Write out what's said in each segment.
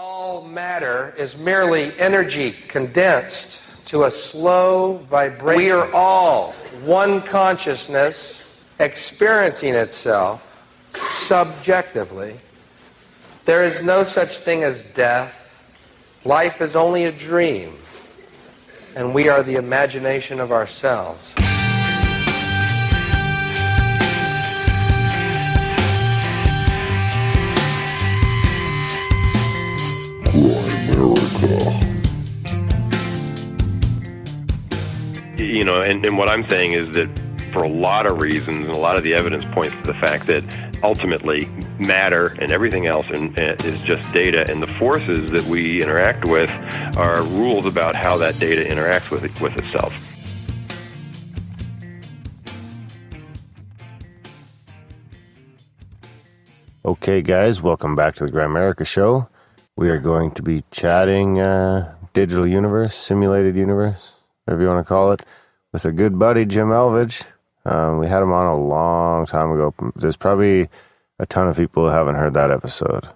All matter is merely energy condensed to a slow vibration. We are all one consciousness experiencing itself subjectively. There is no such thing as death. Life is only a dream, and we are the imagination of ourselves. You know, and what I'm saying is that for a lot of reasons, and a lot of the evidence points to the fact that ultimately matter and everything else is just data, and the forces that we interact with are rules about how that data interacts with itself. Okay, guys, welcome back to the Grimerica show. We are going to be chatting digital universe, simulated universe, whatever you want to call it, with a good buddy, Jim Elvidge. We had him on a long time ago. There's probably a ton of people who haven't heard that episode.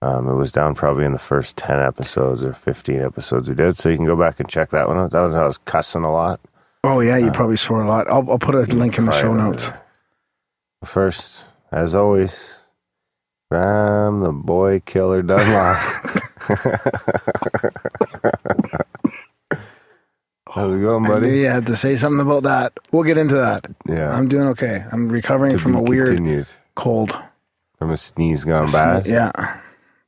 It was down probably in the first 10 episodes or 15 episodes we did, so you can go back and check that one out. That was how I was cussing a lot. Oh, yeah, you probably swore a lot. I'll put a link in the show notes. First, as always, Graham the boy killer Dunlop. How's it going, buddy? I knew you had to say something about that. We'll get into that. Yeah. I'm doing okay. I'm recovering from a weird cold. From a sneeze gone bad? Yeah.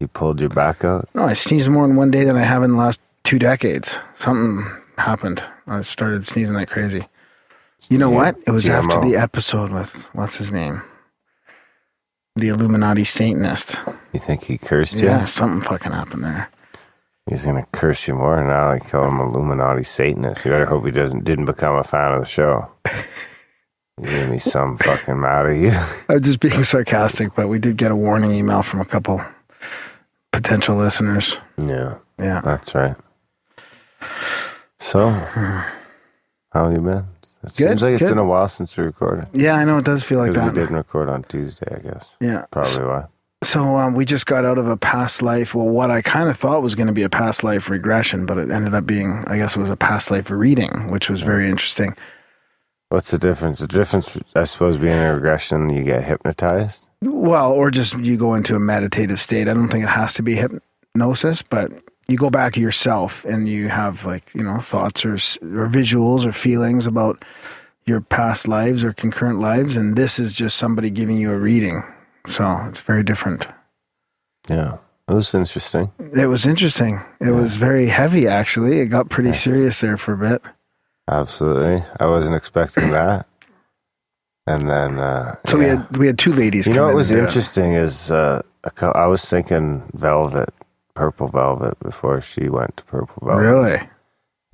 You pulled your back out? No, I sneezed more in one day than I have in the last 2 decades. Something happened. I started sneezing like crazy. You know what? It was after the episode with, what's his name? The Illuminati Satanist. You think he cursed you? Yeah, something fucking happened there. He's going to curse you more now. They call him Illuminati Satanist. You better hope he didn't become a fan of the show. You gave me some fucking mad at you. I'm just being sarcastic, but we did get a warning email from a couple potential listeners. Yeah. Yeah. That's right. So, how have you been? It seems like it's been a while since we recorded. Yeah, I know. It does feel like that. We didn't record on Tuesday, I guess. Yeah. Probably why. So we just got out of a past life, well, what I kind of thought was going to be a past life regression, but it ended up being, I guess it was a past life reading, which was very interesting. What's the difference? The difference, I suppose, being a regression, you get hypnotized? Well, or just you go into a meditative state. I don't think it has to be hypnosis, but you go back to yourself and you have thoughts or visuals or feelings about your past lives or concurrent lives, and this is just somebody giving you a reading. So it's very different. Yeah, it was interesting. It was interesting. It was very heavy, actually. It got pretty serious there for a bit. Absolutely. I wasn't expecting that. And then... so we had 2 ladies come in. You know what was interesting is I was thinking purple velvet, before she went to purple velvet. Really?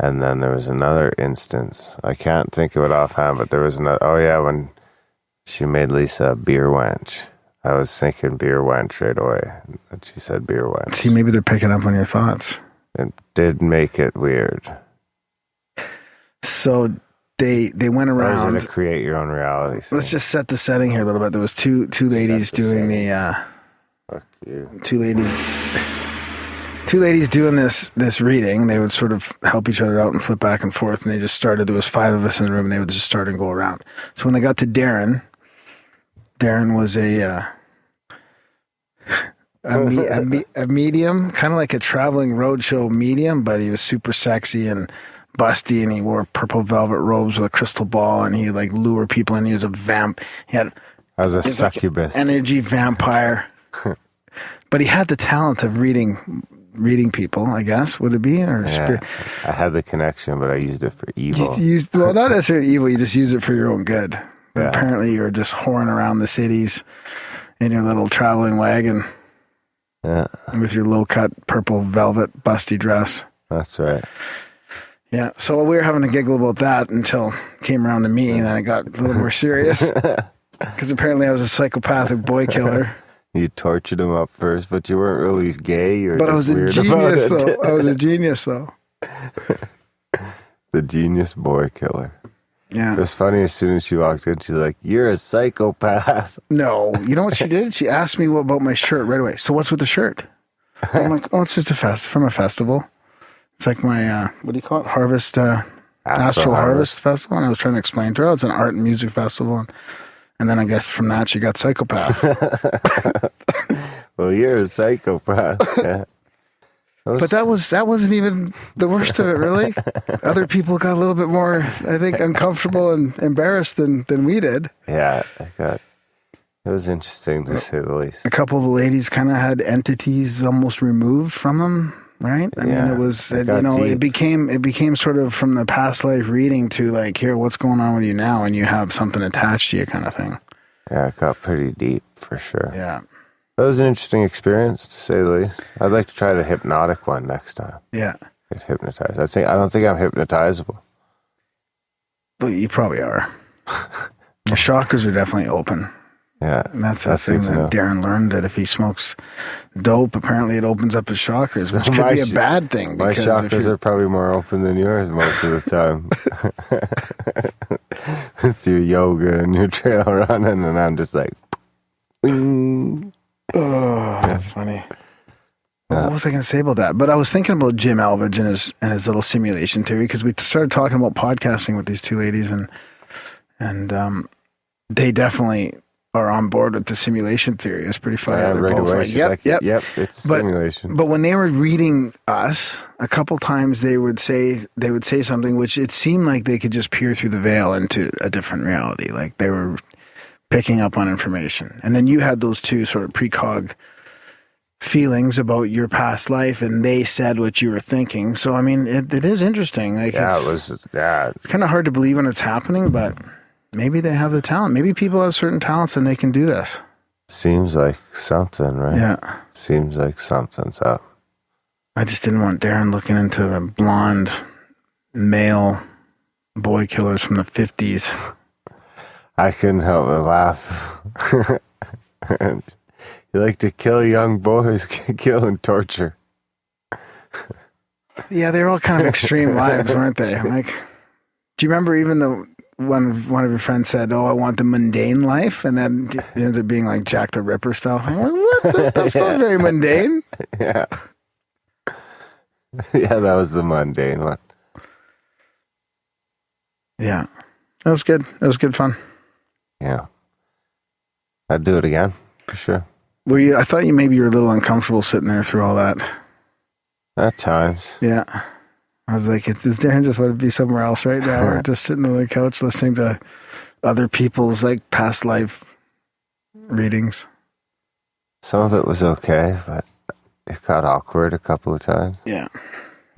And then there was another instance. I can't think of it offhand, but there was another... Oh, yeah, when she made Lisa a beer wench. I was thinking beer wench right away. And she said beer wench. See, maybe they're picking up on your thoughts. It did make it weird. So they went around... Or is it a create your own reality thing? Let's just set the setting here a little bit. There was two ladies doing Fuck you. Two ladies doing this reading. They would sort of help each other out and flip back and forth, and they just started. There was 5 of us in the room, and they would just start and go around. So when they got to Darren was a medium, kind of like a traveling roadshow medium, but he was super sexy and busty, and he wore purple velvet robes with a crystal ball, and he like lure people in. He was a vamp. He had a succubus, like energy vampire. But he had the talent of reading people, I guess. Would it be? Or I had the connection, but I used it for evil. Well, not necessarily evil. You just use it for your own good. But apparently you're just whoring around the cities in your little traveling wagon with your low-cut purple velvet busty dress. That's right. Yeah, so we were having a giggle about that until it came around to me, and then it got a little more serious. Because apparently I was a psychopathic boy killer. You tortured him up first, but you weren't really gay. But I was a genius, though. I was a genius, though. The genius boy killer. Yeah. It was funny, as soon as she walked in, she's like, "You're a psychopath." No. You know what she did? She asked me about my shirt right away. So what's with the shirt? I'm like, oh, it's just from a festival. It's like my, what do you call it? Harvest, Astral Harvest Festival. And I was trying to explain to her, it's an art and music festival. And then I guess from that, she got psychopath. Well, you're a psychopath. Yeah. But that wasn't even the worst of it, really. Other people got a little bit more, I think, uncomfortable and embarrassed than we did. Yeah, it was interesting to say the least. A couple of the ladies kind of had entities almost removed from them, right? I mean, it was, it became sort of from the past life reading to like, here, what's going on with you now? And you have something attached to you kind of thing. Yeah, it got pretty deep for sure. Yeah. That was an interesting experience, to say the least. I'd like to try the hypnotic one next time. Yeah. Get hypnotized. I don't think I'm hypnotizable. But you probably are. The chakras are definitely open. Yeah. And that's the thing that Darren learned, that if he smokes dope, apparently it opens up his chakras, which could be a bad thing. My chakras are probably more open than yours most of the time. With your yoga and your trail running, and I'm just like, wing. Oh, that's funny. What was I going to say about that? But I was thinking about Jim Elvidge and his little simulation theory, because we started talking about podcasting with these two ladies, and they definitely are on board with the simulation theory. It's pretty funny. Yeah, They're both like, yep, it's simulation. But when they were reading us, a couple times they would say something which it seemed like they could just peer through the veil into a different reality. Like they were picking up on information. And then you had those two sort of precog feelings about your past life, and they said what you were thinking. So, I mean, it is interesting. Like, it's kind of hard to believe when it's happening, but maybe they have the talent. Maybe people have certain talents and they can do this. Seems like something, right? Yeah. Seems like something's up. I just didn't want Darren looking into the blonde male boy killers from the 50s. I couldn't help but laugh. You like to kill young boys, kill and torture. Yeah, they were all kind of extreme lives, weren't they? Like, do you remember even one of your friends said, "Oh, I want the mundane life," and then it ended up being like Jack the Ripper style. I'm like, what? That's not very mundane. Yeah. Yeah, that was the mundane one. Yeah, that was good. That was good fun. Yeah. I'd do it again, for sure. I thought maybe you were a little uncomfortable sitting there through all that. At times. Yeah. I was like, does Darren just want to be somewhere else right now? Or just sitting on the couch listening to other people's like past life readings? Some of it was okay, but it got awkward a couple of times. Yeah.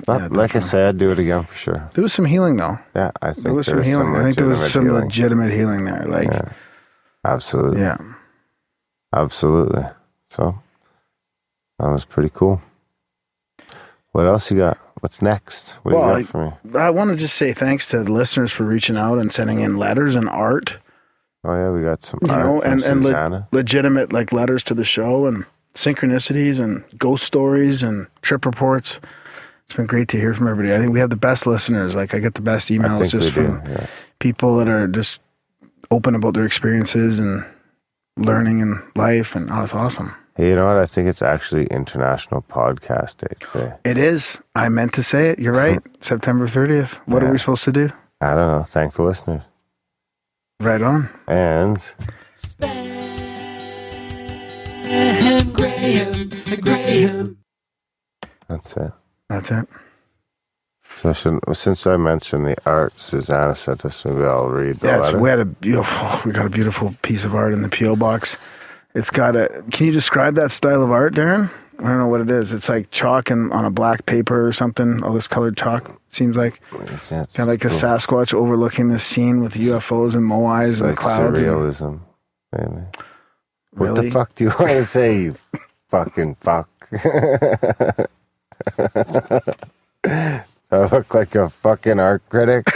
Like I said, I'd do it again for sure. There was some healing though. Yeah, I think there was some healing. I think there was some legitimate healing there. Like, yeah. Absolutely. Yeah. Absolutely. So that was pretty cool. What else you got? What's next? What do you got for me? I want to just say thanks to the listeners for reaching out and sending in letters and art. Oh yeah, we got some art and legitimate like letters to the show, and synchronicities and ghost stories and trip reports. It's been great to hear from everybody. I think we have the best listeners. Like I get the best emails just from people that are just open about their experiences and learning in life, and it's awesome. Hey, you know what? I think it's actually International Podcast Day today. It is. I meant to say it. You're right. September 30th. What are we supposed to do? I don't know. Thank the listeners. Right on. And Graham. That's it. That's it. So since I mentioned the art Susanna sent us, maybe I'll read the letter. We got a beautiful piece of art in the P.O. box. It's got can you describe that style of art, Darren? I don't know what it is. It's like chalk and on a black paper or something. All this colored chalk, it seems like. Kind of like a Sasquatch overlooking this scene with UFOs and moais and like clouds. Surrealism, maybe. Really? What the fuck do you want to say, you fucking fuck? I look like a fucking art critic.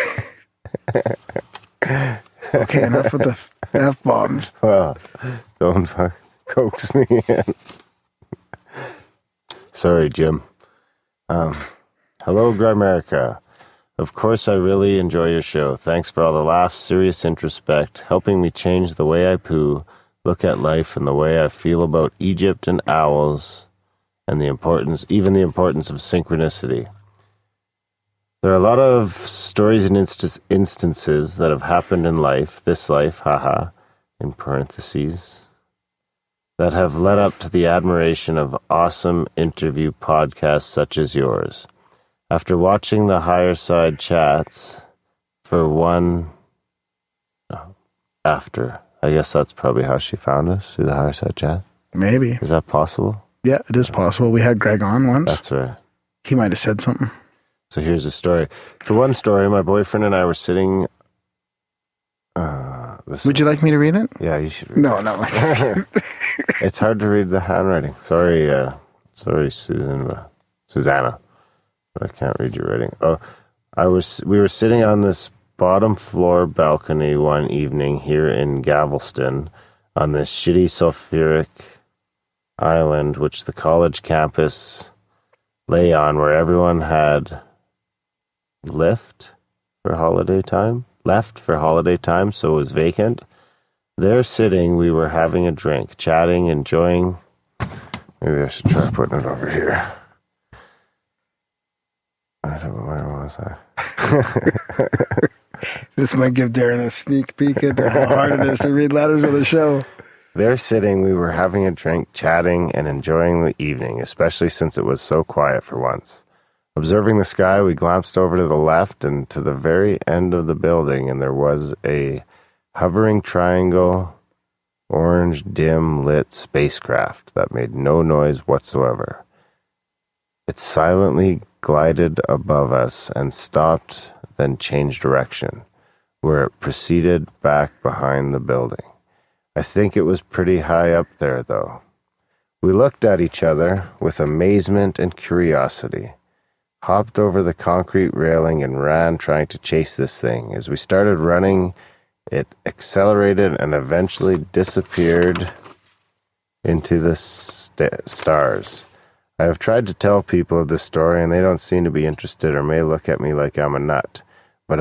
Okay, enough with the F-bombs. Well, don't coax me in. Sorry, Jim. Hello, Grimerica. Of course, I really enjoy your show. Thanks for all the laughs, serious introspect, helping me change the way I poo, look at life and the way I feel about Egypt and owls, and even the importance of synchronicity. There are a lot of stories and instances that have happened in life, this life, haha, in parentheses, that have led up to the admiration of awesome interview podcasts such as yours. After watching the Higher Side chats I guess that's probably how she found us, through the Higher Side chat. Maybe. Is that possible? Yeah, it is possible. We had Greg on once. That's right. He might have said something. So here's the story. For one story, my boyfriend and I were sitting... Would you like me to read it? Yeah, you should read No. It's hard to read the handwriting. Sorry, Susanna. But I can't read your writing. We were sitting on this bottom floor balcony one evening here in Galveston on this shitty sulfuric island which the college campus lay on, where everyone had left for holiday time, so it was vacant. There sitting, we were having a drink, chatting, enjoying... Maybe I should try putting it over here. I don't know, where was I? This might give Darren a sneak peek at how hard it is to read letters of the show. There sitting, we were having a drink, chatting, and enjoying the evening, especially since it was so quiet for once. Observing the sky, we glanced over to the left and to the very end of the building, and there was a hovering triangle, orange, dim-lit spacecraft that made no noise whatsoever. It silently glided above us and stopped, then changed direction, where it proceeded back behind the building. I think it was pretty high up there, though. We looked at each other with amazement and curiosity, hopped over the concrete railing and ran, trying to chase this thing. As we started running, it accelerated and eventually disappeared into the stars. I have tried to tell people of this story, and they don't seem to be interested or may look at me like I'm a nut. But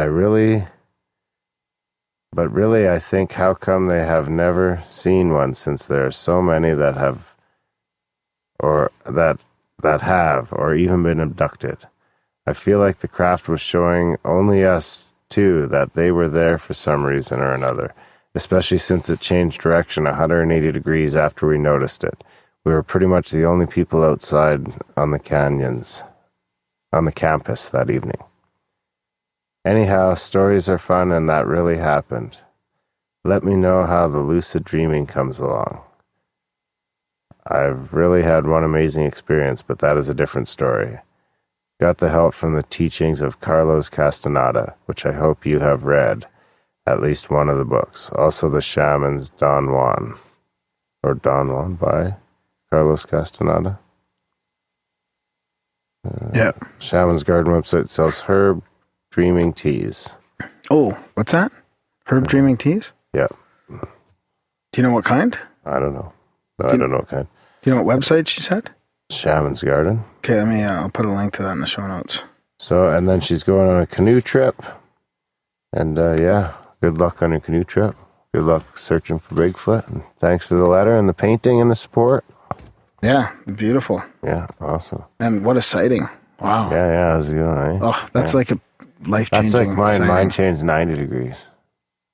really, I think, how come they have never seen one, since there are so many that have, or even been abducted? I feel like the craft was showing only us two that they were there for some reason or another, especially since it changed direction 180 degrees after we noticed it. We were pretty much the only people outside on the campus that evening. Anyhow, stories are fun, and that really happened. Let me know how the lucid dreaming comes along. I've really had one amazing experience, but that is a different story. Got the help from the teachings of Carlos Castaneda, which I hope you have read, at least one of the books. Also the Shaman's Don Juan by Carlos Castaneda. Yeah. Shaman's Garden website sells herb dreaming teas. Oh, what's that? Herb dreaming teas? Yeah. Do you know what kind? I don't know. No, I don't know what kind. Do you know what website she said? Shaman's Garden. Okay, I'll put a link to that in the show notes. So, and then she's going on a canoe trip. And good luck on your canoe trip. Good luck searching for Bigfoot. And thanks for the letter and the painting and the support. Yeah, beautiful. Yeah, awesome. And what a sighting. Wow. Yeah, how's it going, eh? Oh, that's like a life-changing That's like mine. sighting. Mine changed 90 degrees.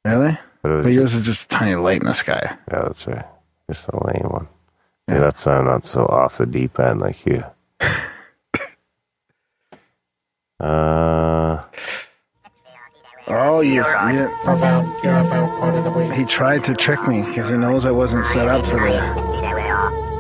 Really? But yours is just a tiny light in the sky. Yeah, that's right. Just a lame one. Yeah, that's why I'm not so off the deep end like you. Profound UFO quote of the week. He tried to trick me because he knows I wasn't set up for the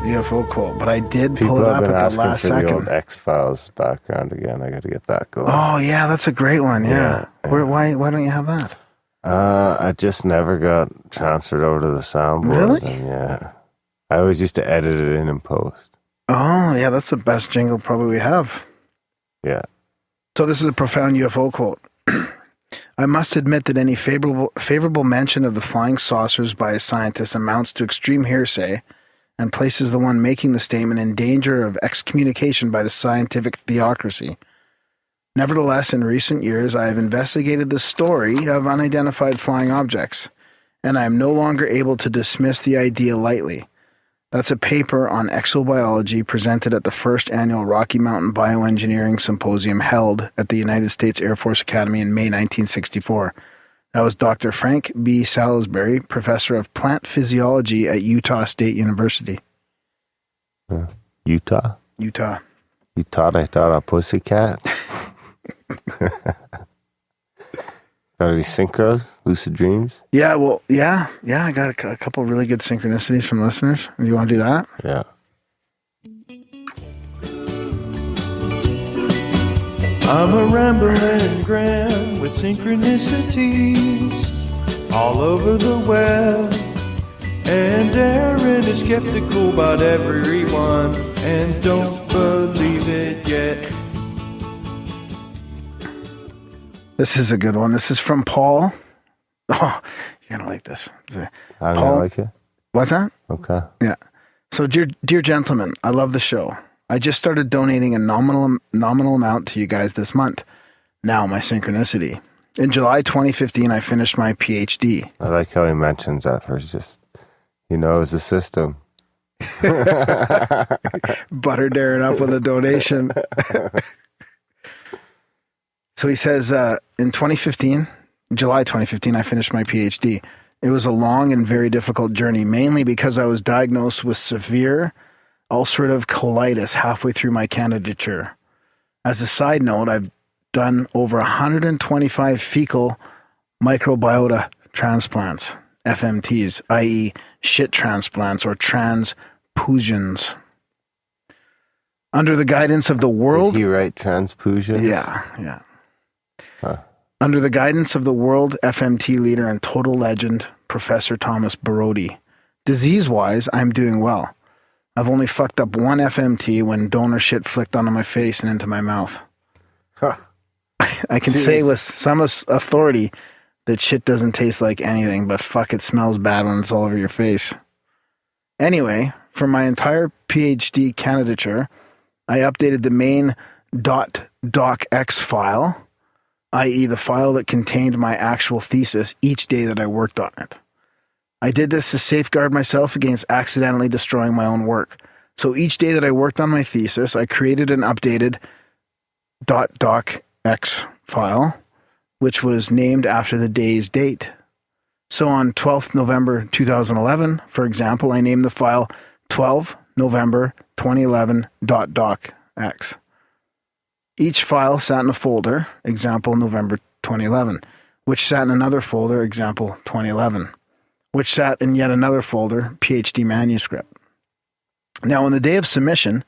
UFO quote, but I did pull it up at the last second. The old X-Files background again. I got to get that going. Oh yeah, that's a great one. Yeah. Why don't you have that? I just never got transferred over to the soundboard. Really? And yeah. I always used to edit it in and post. Oh yeah, that's the best jingle probably we have. Yeah. So this is a profound UFO quote. I must admit that any favorable mention of the flying saucers by a scientist amounts to extreme hearsay and places the one making the statement in danger of excommunication by the scientific theocracy. Nevertheless, in recent years, I have investigated the story of unidentified flying objects, and I am no longer able to dismiss the idea lightly. That's a paper on exobiology presented at the first annual Rocky Mountain Bioengineering Symposium held at the United States Air Force Academy in May 1964. That was Dr. Frank B. Salisbury, professor of plant physiology at Utah State University. Utah? Utah. You thought I thought a pussycat? Got any synchros? Lucid dreams? Yeah, well, yeah. I got a couple really good synchronicities from listeners. You want to do that? Yeah. I'm a rambling gram with synchronicities all over the web. And Aaron is skeptical about everyone and don't believe it yet. This is a good one. This is from Paul. Oh, you're going to like this. I'm going to like it. What's that? Okay. Yeah. So, dear gentlemen, I love the show. I just started donating a nominal amount to you guys this month. Now, my synchronicity. In July 2015, I finished my PhD. I like how he mentions that first. Just, he knows the system. Butter Darren up with a donation. So he says, in July 2015, I finished my PhD. It was a long and very difficult journey, mainly because I was diagnosed with severe ulcerative colitis halfway through my candidature. As a side note, I've done over 125 fecal microbiota transplants, FMTs, i.e. shit transplants or transfusions. Under the guidance of the world... Did he write transfusions? Yeah. Huh. Under the guidance of the world FMT leader and total legend, Professor Thomas Borody. Disease-wise, I'm doing well. I've only fucked up one FMT when donor shit flicked onto my face and into my mouth. Huh. I can say with some authority that shit doesn't taste like anything, but fuck, it smells bad when it's all over your face. Anyway, for my entire PhD candidature, I updated the main .docx file, i.e. the file that contained my actual thesis, each day that I worked on it. I did this to safeguard myself against accidentally destroying my own work. So each day that I worked on my thesis, I created an updated .docx file, which was named after the day's date. So on 12th November 2011, for example, I named the file 12 November 2011 .docx. Each file sat in a folder, example November 2011, which sat in another folder, example 2011, which sat in yet another folder, PhD manuscript. Now, on the day of submission,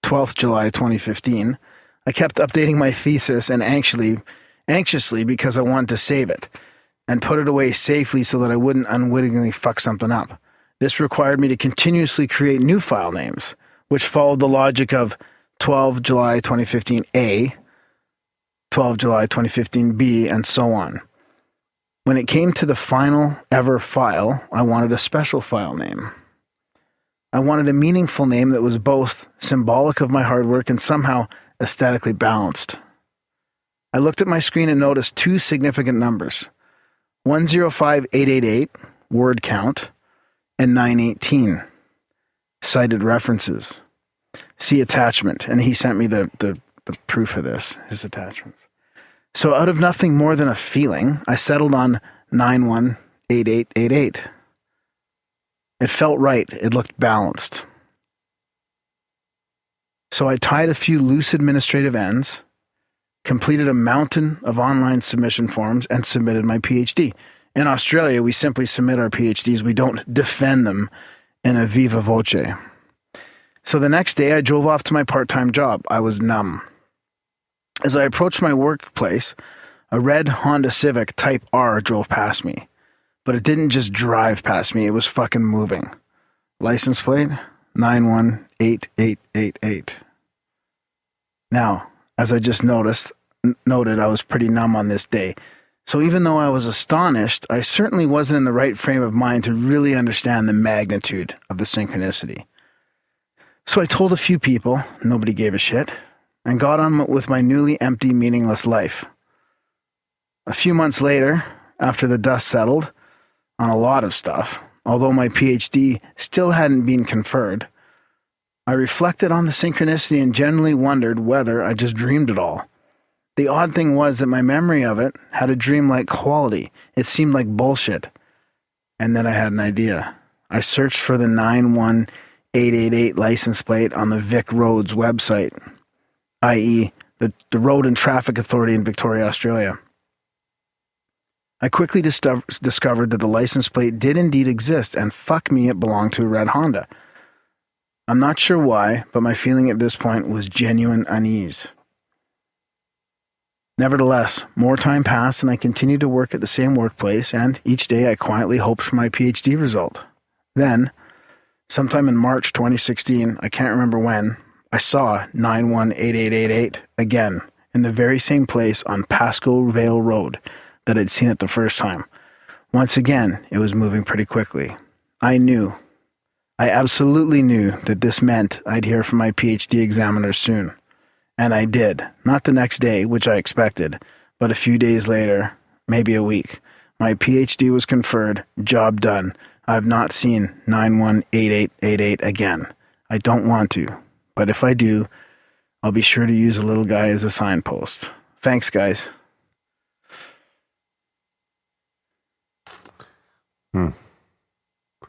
12th July 2015, I kept updating my thesis and anxiously because I wanted to save it and put it away safely so that I wouldn't unwittingly fuck something up. This required me to continuously create new file names, which followed the logic of 12 July 2015 A, 12 July 2015 B, and so on. When it came to the final ever file, I wanted a special file name. I wanted a meaningful name that was both symbolic of my hard work and somehow aesthetically balanced. I looked at my screen and noticed two significant numbers, 105888, word count, and 918, cited references. See attachment. And he sent me the proof of this, his attachments. So out of nothing more than a feeling, I settled on 918888. It felt right. It looked balanced. So I tied a few loose administrative ends, completed a mountain of online submission forms, and submitted my PhD. In Australia, we simply submit our PhDs. We don't defend them in a viva voce. So the next day, I drove off to my part-time job. I was numb. As I approached my workplace, a red Honda Civic Type R drove past me. But it didn't just drive past me, it was fucking moving. License plate 918888. Now, as I just noted, I was pretty numb on this day. So even though I was astonished, I certainly wasn't in the right frame of mind to really understand the magnitude of the synchronicity. So I told a few people, nobody gave a shit, and got on with my newly empty, meaningless life. A few months later, after the dust settled on a lot of stuff, although my PhD still hadn't been conferred. I reflected on the synchronicity and generally wondered whether I just dreamed it all. The odd thing was that my memory of it had a dreamlike quality. It seemed like bullshit. And then I had an idea. I searched for the 91888 license plate on the Vic Roads website, i.e., the Road and Traffic Authority in Victoria, Australia. I quickly discovered that the license plate did indeed exist, and fuck me, it belonged to a red Honda. I'm not sure why, but my feeling at this point was genuine unease. Nevertheless, more time passed and I continued to work at the same workplace, and each day I quietly hoped for my PhD result. Then, sometime in March 2016, I can't remember when, I saw 918888 again in the very same place on Pasco Vale Road that I'd seen it the first time. Once again, it was moving pretty quickly. I absolutely knew that this meant I'd hear from my PhD examiner soon. And I did. Not the next day, which I expected, but a few days later, maybe a week. My PhD was conferred, job done. I've not seen 918888 again. I don't want to, but if I do, I'll be sure to use a little guy as a signpost. Thanks, guys.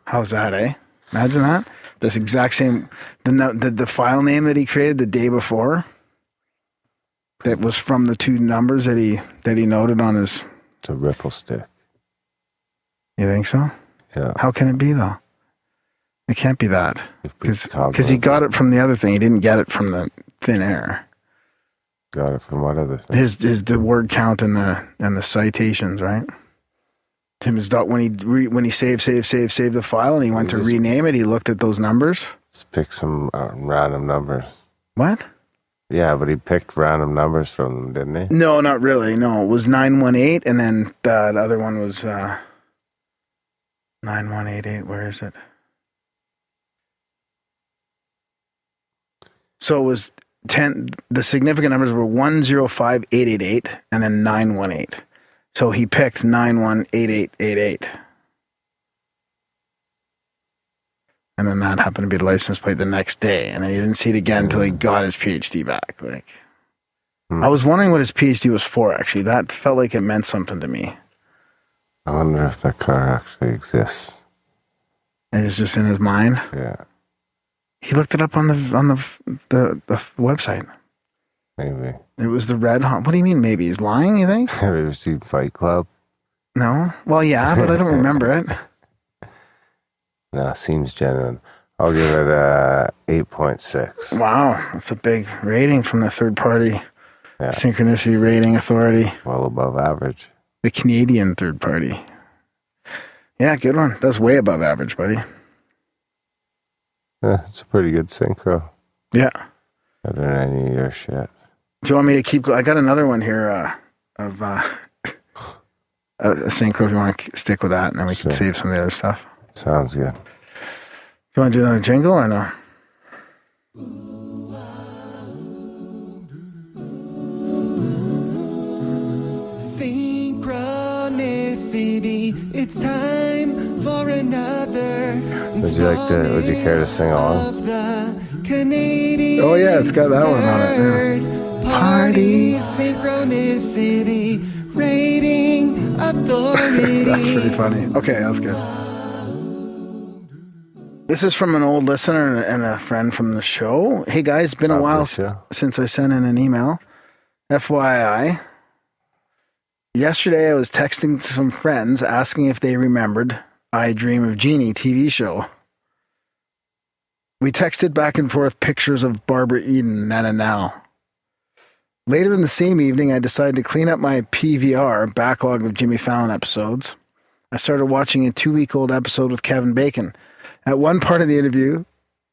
How's that, eh? Imagine that. This exact same, the file name that he created the day before, that was from the two numbers that he noted on his... It's a ripple stick. You think so? Yeah. How can it be, though? It can't be that. Because he got it from the other thing. He didn't get it from the thin air. Got it from what other thing? The word count and the citations, right? Tim's dot when he saved the file and he went to rename it, he looked at those numbers. Just pick some random numbers. What? Yeah, but he picked random numbers from them, didn't he? No, not really. No, it was 918, and then that other one was 9188. Where is it? So it was 10. The significant numbers were 105888 and then 918. So he picked 918888. And then that happened to be the license plate the next day. And then he didn't see it again until he got his PhD back. I was wondering what his PhD was for, actually. That felt like it meant something to me. I wonder if that car actually exists. And it's just in his mind? Yeah. He looked it up on the website. Maybe. It was the red Honda. What do you mean maybe? He's lying, you think? Have you ever seen Fight Club? No? Well, yeah, but I don't remember it. No, seems genuine. I'll give it a 8.6. Wow, that's a big rating from the third-party synchronicity rating authority. Well above average. The Canadian third party. Yeah, good one. That's way above average, buddy. Yeah, it's a pretty good synchro. Yeah. Better than any of your shit. Do you want me to keep going? I got another one here of a synchro if you want to stick with that, and then we can save some of the other stuff. Sounds good. You want to do another jingle or no? Synchronicity, it's time for another. Would you care to sing along? Oh yeah, it's got that one on it. Yeah. Party synchronicity rating authority. That's pretty funny. Okay, that's good. This is from an old listener and a friend from the show. Hey guys, been a while since I sent in an email. FYI, yesterday I was texting some friends asking if they remembered I Dream of Genie TV show. We texted back and forth pictures of Barbara Eden then and now. Later in the same evening, I decided to clean up my PVR backlog of Jimmy Fallon episodes. I started watching a 2-week-old episode with Kevin Bacon. At one part of the interview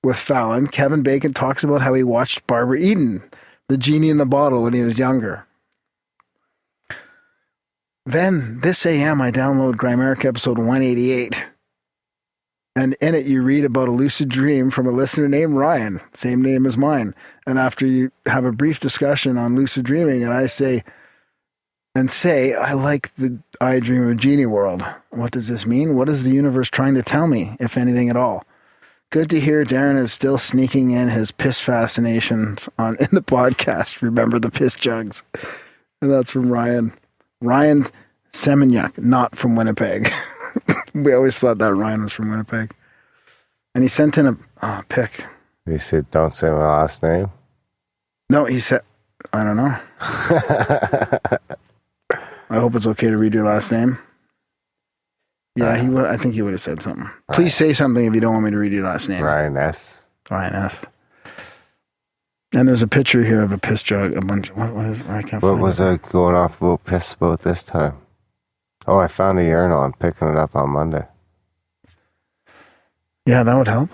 with Fallon, Kevin Bacon talks about how he watched Barbara Eden, the genie in the bottle, when he was younger. Then, this AM, I download Grimerica episode 188. And in it, you read about a lucid dream from a listener named Ryan, same name as mine. And after you have a brief discussion on lucid dreaming, and I say, and say, I like the I Dream of Genie world. What does this mean? What is the universe trying to tell me, if anything at all? Good to hear Darren is still sneaking in his piss fascinations in the podcast. Remember the piss jugs. And that's from Ryan. Ryan Semenyak, not from Winnipeg. We always thought that Ryan was from Winnipeg. And he sent in a pic. He said, don't say my last name. No, he said, I don't know. I hope it's okay to read your last name. Yeah, he would. I think he would have said something. Please say something if you don't want me to read your last name. Ryan S. Ryan S. And there's a picture here of a piss jug. A bunch. What is? I can't. What was I going off about piss about this time? Oh, I found a urinal. I'm picking it up on Monday. Yeah, that would help.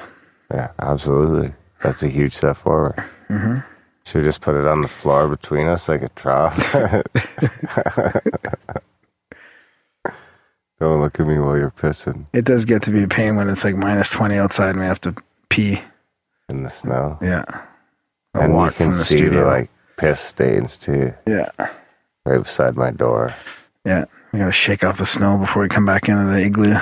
Yeah, absolutely. That's a huge step forward. Mm-hmm. Should we just put it on the floor between us like a trough? Don't look at me while you're pissing. It does get to be a pain when it's like -20 outside and we have to pee. In the snow. Yeah. And you can see the like piss stains too. Yeah. Right beside my door. Yeah. We gotta shake off the snow before we come back into the igloo.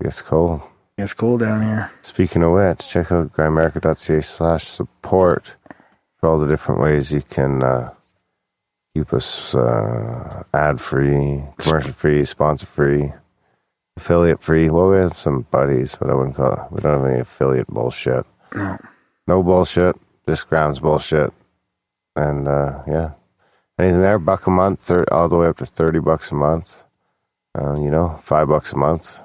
It's cold. It's cold down here. Speaking of which, check out grimerica.ca/support for all the different ways you can keep us ad-free, commercial-free, sponsor-free, affiliate-free. Well, we have some buddies, but I wouldn't call it. We don't have any affiliate bullshit. No. No bullshit. Just Graham's bullshit. And, yeah. Anything there, $1 a month, all the way up to $30 a month. $5 a month.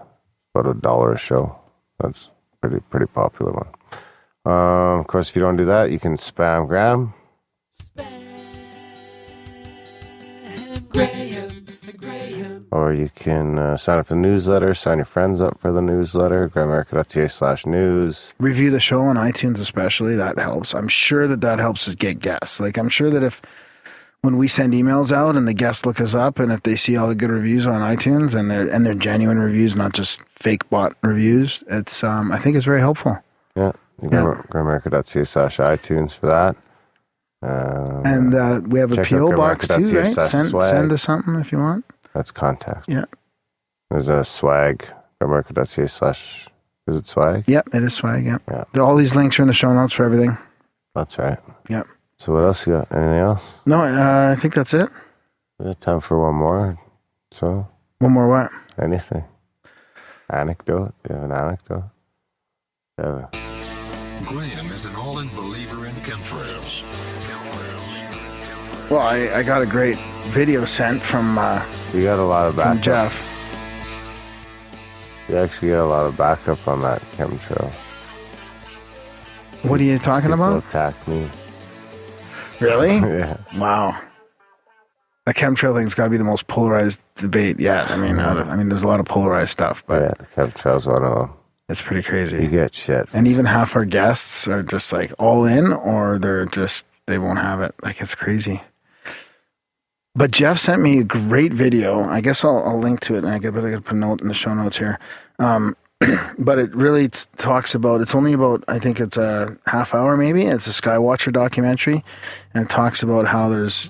About $1 a show. That's pretty popular one. Of course, if you don't do that, you can spam Graham. Or you can sign up for the newsletter, sign your friends up for the newsletter, grimerica.ca/news. Review the show on iTunes especially, that helps. I'm sure that helps us get guests. Like, I'm sure that when we send emails out and the guests look us up and if they see all the good reviews on iTunes and they're genuine reviews, not just fake bot reviews, it's I think it's very helpful. Yeah, grimerica.ca/iTunes for that. And we have a PO box too, right? Send us something if you want. That's contact. Yeah. There's a swag, grimerica.ca/ is it swag? Yep, it is swag, yeah. All these links are in the show notes for everything. That's right. Yep. So what else you got? Anything else? No, I think that's it. We have time for one more. So. One more what? Anything. Anecdote? Do you have an anecdote? Graham is an all-in believer in chemtrails. Well, I got a great video sent from you got a lot of backup. From Jeff. You actually got a lot of backup on that chemtrail. What are you talking about? People attack me. Really? Yeah. Wow. The chemtrail thing's got to be the most polarized debate yet. I mean, there's a lot of polarized stuff, but yeah, the chemtrail's one of them. It's pretty crazy. You get shit. And even half our guests are just like all in, or they won't have it. Like, it's crazy. But Jeff sent me a great video. I guess I'll link to it, and I got to put a note in the show notes here. But it really talks about, it's only about, I think it's a half hour maybe. It's a Skywatcher documentary, and it talks about how the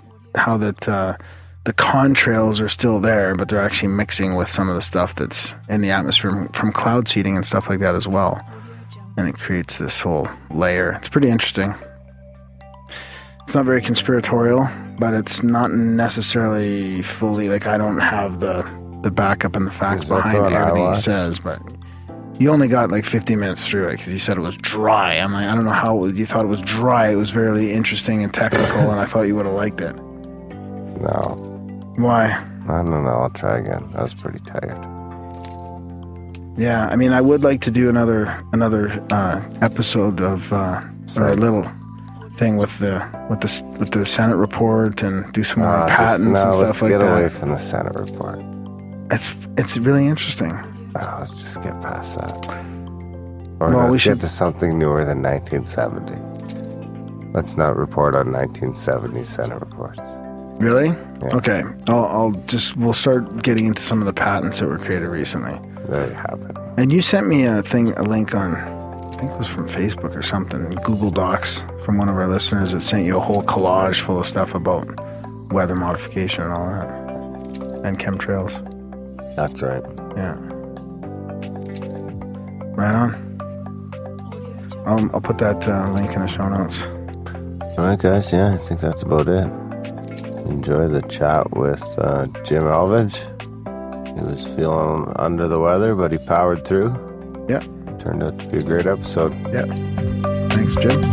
contrails are still there, but they're actually mixing with some of the stuff that's in the atmosphere from cloud seeding and stuff like that as well. And it creates this whole layer. It's pretty interesting. It's not very conspiratorial, but it's not necessarily fully, like, I don't have the backup and the facts behind everything he says, but you only got like 50 minutes through it because you said it was dry. I'm like, I don't know how you thought it was dry. It was very interesting and technical, and I thought you would have liked it. No. Why? I don't know. I'll try again. I was pretty tired. Yeah, I mean, I would like to do another episode of or a little thing with the Senate report and do some more patents and stuff like that. Let's get away from the Senate report. It's really interesting. Oh, let's just get past that. Or well, let's get to something newer than 1970. Let's not report on 1970 Senate reports. Really? Yeah. Okay. We'll start getting into some of the patents that were created recently. There you have it. And you sent me a link on, I think it was from Facebook or something, Google Docs from one of our listeners that sent you a whole collage full of stuff about weather modification and all that. and chemtrails. That's right. Yeah. Right on. I'll put that link in the show notes. All right, guys. Yeah, I think that's about it. Enjoy the chat with Jim Elvidge. He was feeling under the weather, but he powered through. Yeah. Turned out to be a great episode. Yeah. Thanks, Jim.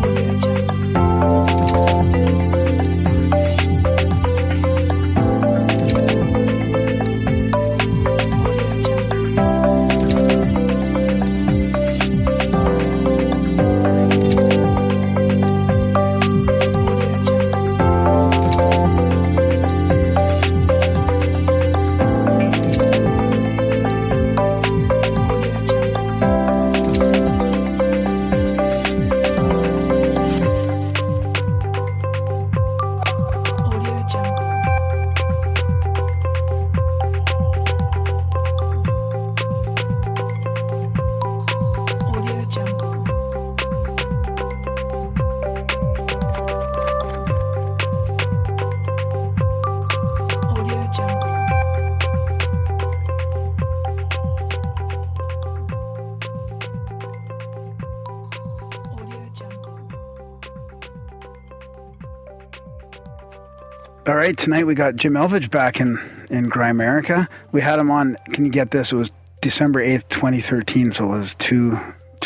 All right, tonight we got Jim Elvidge back in Grimerica. We had him on, can you get this? It was December 8th, 2013, so it was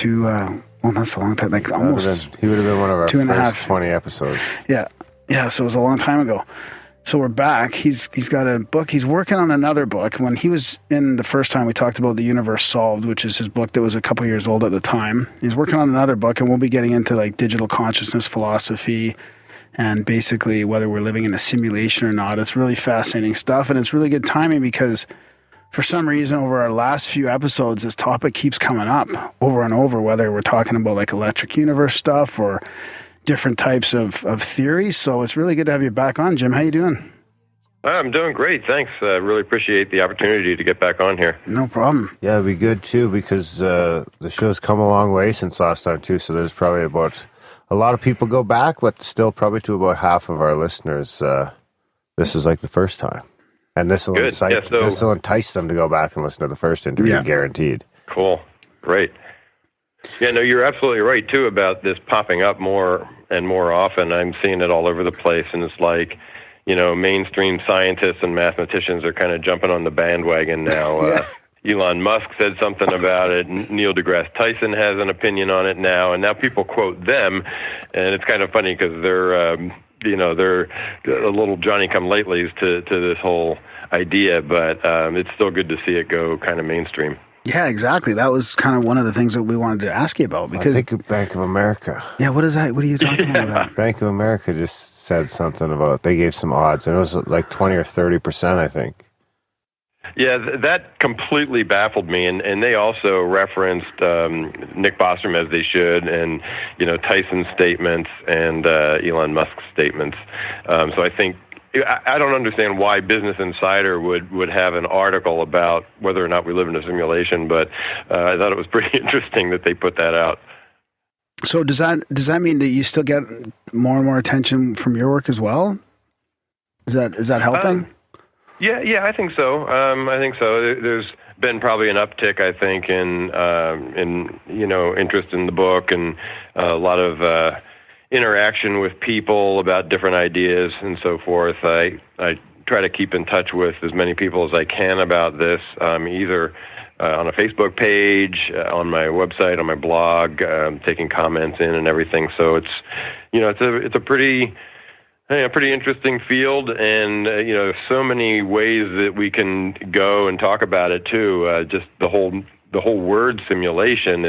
well, that's a long time, like almost. He would have been one of our first 20 episodes. Yeah, so it was a long time ago. So we're back. He's got a book. He's working on another book. When he was in the first time, we talked about The Universe Solved, which is his book that was a couple years old at the time. He's working on another book, and we'll be getting into like digital consciousness philosophy, and basically whether we're living in a simulation or not. It's really fascinating stuff, and it's really good timing because for some reason over our last few episodes, this topic keeps coming up over and over, whether we're talking about like electric universe stuff or different types of theories. So it's really good to have you back on, Jim. How you doing? I'm doing great, thanks. Really appreciate the opportunity to get back on here. No problem. Yeah, it'd be good too because the show's come a long way since last time too, so there's probably about a lot of people go back, but still probably to about half of our listeners, this is like the first time. And this will entice them to go back and listen to the first interview, guaranteed. Cool. Great. Yeah, no, you're absolutely right, too, about this popping up more and more often. I'm seeing it all over the place, and it's like, mainstream scientists and mathematicians are kind of jumping on the bandwagon now. Elon Musk said something about it. Neil deGrasse Tyson has an opinion on it now, and now people quote them, and it's kind of funny because they're, they're a little Johnny-come-latelys to this whole idea, but it's still good to see it go kind of mainstream. Yeah, exactly. That was kind of one of the things that we wanted to ask you about. Because I think of Bank of America. Yeah, what is that? What are you talking about? Bank of America just said something about, they gave some odds, and it was like 20 or 30%, I think. Yeah, that completely baffled me, and they also referenced Nick Bostrom, as they should, and Tyson's statements and Elon Musk's statements. So I think I don't understand why Business Insider would have an article about whether or not we live in a simulation, but I thought it was pretty interesting that they put that out. So does that mean that you still get more and more attention from your work as well? Is that helping? Yeah, I think so. There's been probably an uptick, I think, in interest in the book and a lot of interaction with people about different ideas and so forth. I try to keep in touch with as many people as I can about this, either on a Facebook page, on my website, on my blog, taking comments in and everything. So it's a pretty interesting field, and so many ways that we can go and talk about it too. Just the whole word simulation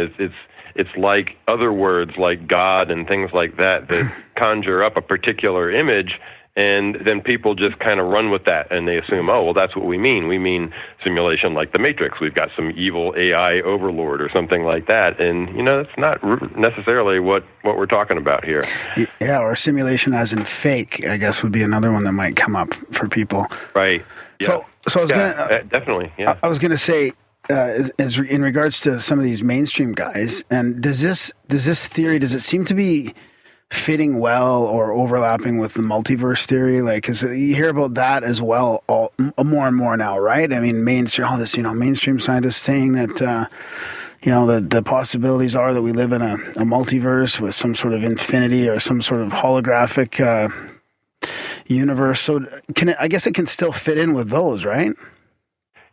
it's like other words like God and things like that conjure up a particular image, and then people just kind of run with that, and they assume, oh, well, that's what we mean. We mean simulation like the Matrix. We've got some evil AI overlord or something like that, and that's not necessarily what we're talking about here. Yeah, or simulation as in fake, I guess, would be another one that might come up for people. Right. Yeah. So I was definitely. Yeah. I was gonna say, as in regards to some of these mainstream guys, and does this theory, does it seem to be fitting well or overlapping with the multiverse theory? Like, because you hear about that as well more and more now, right? I mean, mainstream scientists saying that, the possibilities are that we live in a multiverse with some sort of infinity or some sort of holographic universe. So I guess it can still fit in with those, right?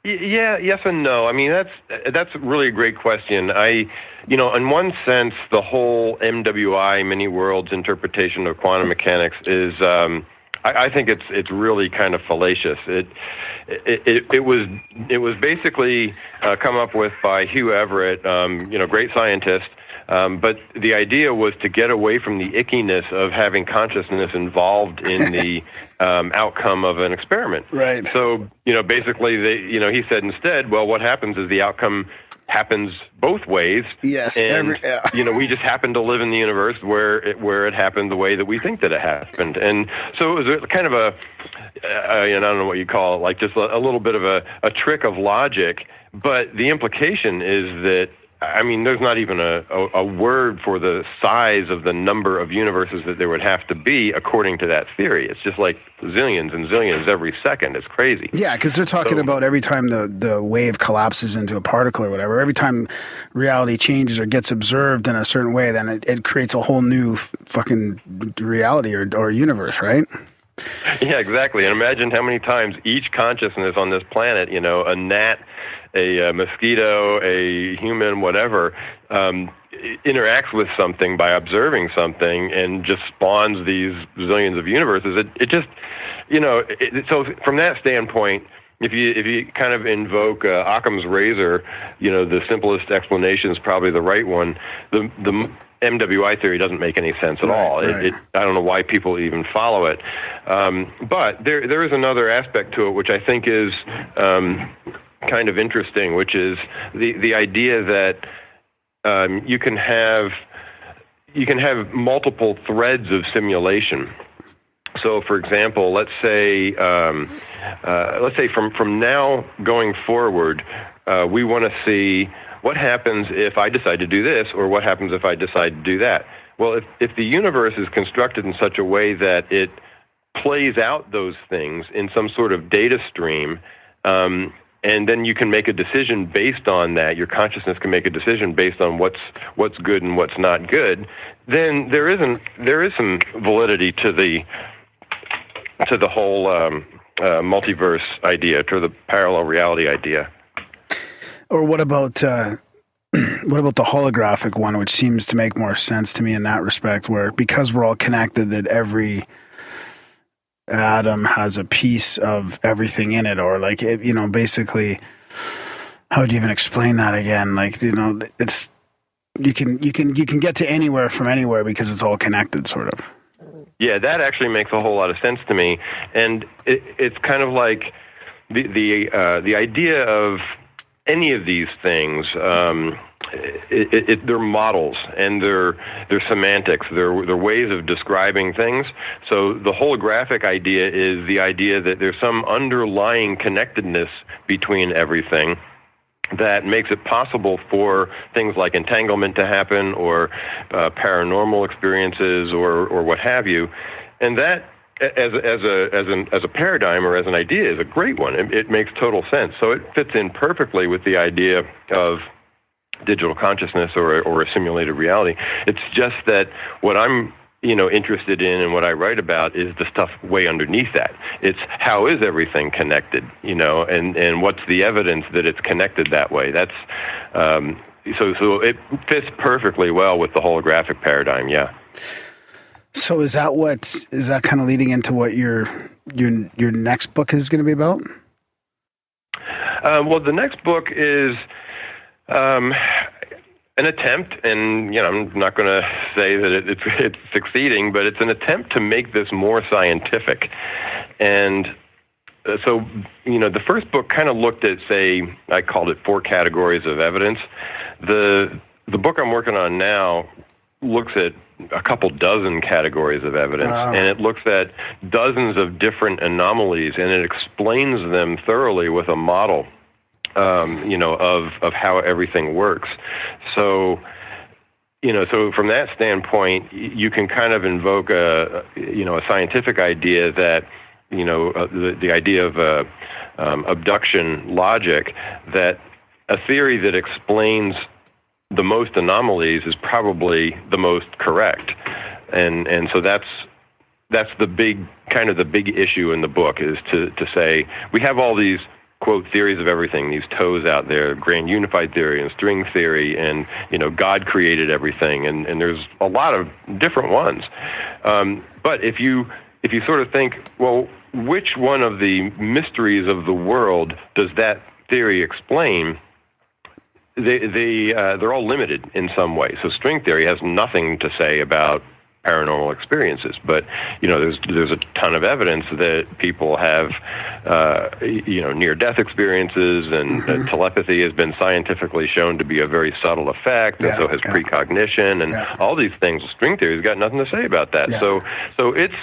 Yeah, yes and no. I mean, that's really a great question. In one sense, the whole MWI, many worlds interpretation of quantum mechanics is, I think it's really kind of fallacious. It was basically come up with by Hugh Everett, great scientist. But the idea was to get away from the ickiness of having consciousness involved in the outcome of an experiment. Right. So, basically, he said instead, well, what happens is the outcome happens both ways. Yes. And, we just happen to live in the universe where it happened the way that we think that it happened. And so it was kind of I don't know what you call it, like just a little bit of a trick of logic. But the implication is that, there's not even a word for the size of the number of universes that there would have to be according to that theory. It's just like zillions and zillions every second. It's crazy. Yeah, because they're talking about every time the wave collapses into a particle or whatever, every time reality changes or gets observed in a certain way, then it creates a whole new fucking reality or universe, right? Yeah, exactly. And imagine how many times each consciousness on this planet, a gnat, a mosquito, a human, whatever, interacts with something by observing something and just spawns these zillions of universes. It just, so from that standpoint, if you kind of invoke Occam's razor, the simplest explanation is probably the right one. The MWI theory doesn't make any sense at all. Right. I don't know why people even follow it. But there is another aspect to it, which I think is kind of interesting, which is the idea that you can have multiple threads of simulation. So, for example, let's say from now going forward, we want to see what happens if I decide to do this, or what happens if I decide to do that. Well, if the universe is constructed in such a way that it plays out those things in some sort of data stream, and then you can make a decision based on that. Your consciousness can make a decision based on what's good and what's not good. Then there is some validity to the whole multiverse idea, to the parallel reality idea. Or what about the holographic one, which seems to make more sense to me in that respect, where because we're all connected, that every atom has a piece of everything in it, or like basically, how would you even explain that again? Like it's you can get to anywhere from anywhere because it's all connected, sort of. Yeah, that actually makes a whole lot of sense to me, and it's kind of like the idea of any of these things. They're models, and they're semantics. They're ways of describing things. So the holographic idea is the idea that there's some underlying connectedness between everything that makes it possible for things like entanglement to happen, or paranormal experiences, or what have you. And that, as a paradigm or as an idea, is a great one. It makes total sense. So it fits in perfectly with the idea of digital consciousness or a simulated reality. It's just that what I'm interested in and what I write about is the stuff way underneath that. It's how is everything connected, and what's the evidence that it's connected that way. That's so it fits perfectly well with the holographic paradigm. Yeah. So is that kind of leading into what your next book is going to be about? Well, the next book is an attempt, and I'm not going to say that it's succeeding, but it's an attempt to make this more scientific. And so, the first book kind of looked at, say, I called it 4 categories of evidence. The book I'm working on now looks at a couple dozen categories of evidence, and it looks at dozens of different anomalies, and it explains them thoroughly with a model, of how everything works. So, so from that standpoint, you can kind of invoke a scientific idea that, the idea of abduction logic, that a theory that explains the most anomalies is probably the most correct. And so that's the big issue in the book, is to say we have all these, quote, theories of everything, these toes out there, grand unified theory and string theory, and God created everything, and there's a lot of different ones. But if you sort of think, well, which one of the mysteries of the world does that theory explain? They're all limited in some way. So string theory has nothing to say about paranormal experiences, but there's a ton of evidence that people have near-death experiences, and telepathy has been scientifically shown to be a very subtle effect, and so has precognition, and all these things. String theory's got nothing to say about that. So its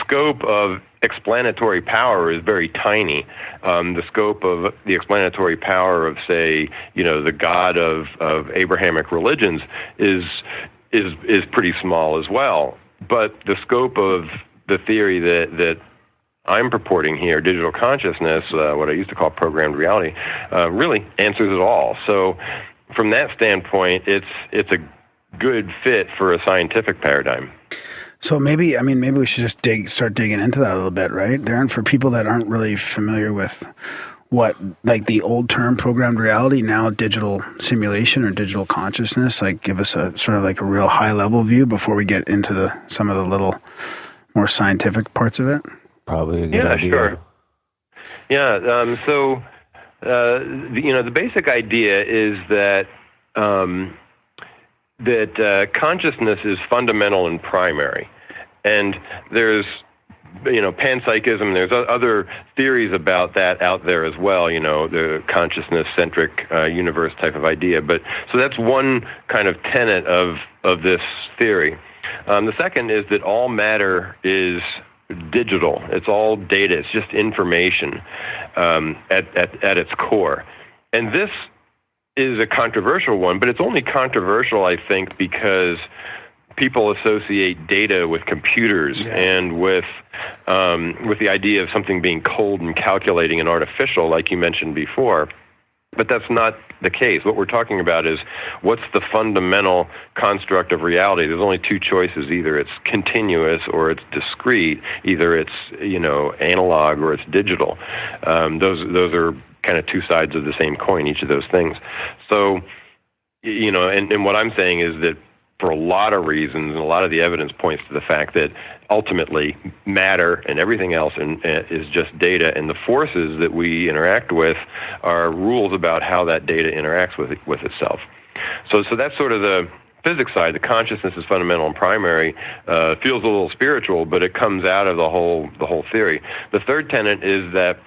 scope of explanatory power is very tiny. The scope of the explanatory power of, say, the God of Abrahamic religions is pretty small as well. But the scope of the theory that I'm purporting here, digital consciousness, what I used to call programmed reality, really answers it all. So from that standpoint, it's a good fit for a scientific paradigm. So maybe we should just start digging into that a little bit, right, Darren? For people that aren't really familiar with what, like, the old term programmed reality, now digital simulation or digital consciousness, like, give us a sort of like a real high level view before we get into some of the little more scientific parts of it. Probably a good idea. Sure. Yeah. The basic idea is that consciousness is fundamental and primary, and there's panpsychism. There's other theories about that out there as well. The consciousness-centric universe type of idea. But so that's one kind of tenet of this theory. The second is that all matter is digital. It's all data. It's just information at its core. And this is a controversial one, but it's only controversial, I think, because people associate data with computers and with the idea of something being cold and calculating and artificial, like you mentioned before. But that's not the case. What we're talking about is what's the fundamental construct of reality. There's only two choices. Either it's continuous or it's discrete. Either it's, analog or it's digital. Those are kind of two sides of the same coin, each of those things. So, and what I'm saying is that for a lot of reasons, and a lot of the evidence points to the fact that ultimately matter and everything else is just data, and the forces that we interact with are rules about how that data interacts with itself. So that's sort of the physics side. The consciousness is fundamental and primary. Feels a little spiritual, but it comes out of the whole theory. The third tenet is that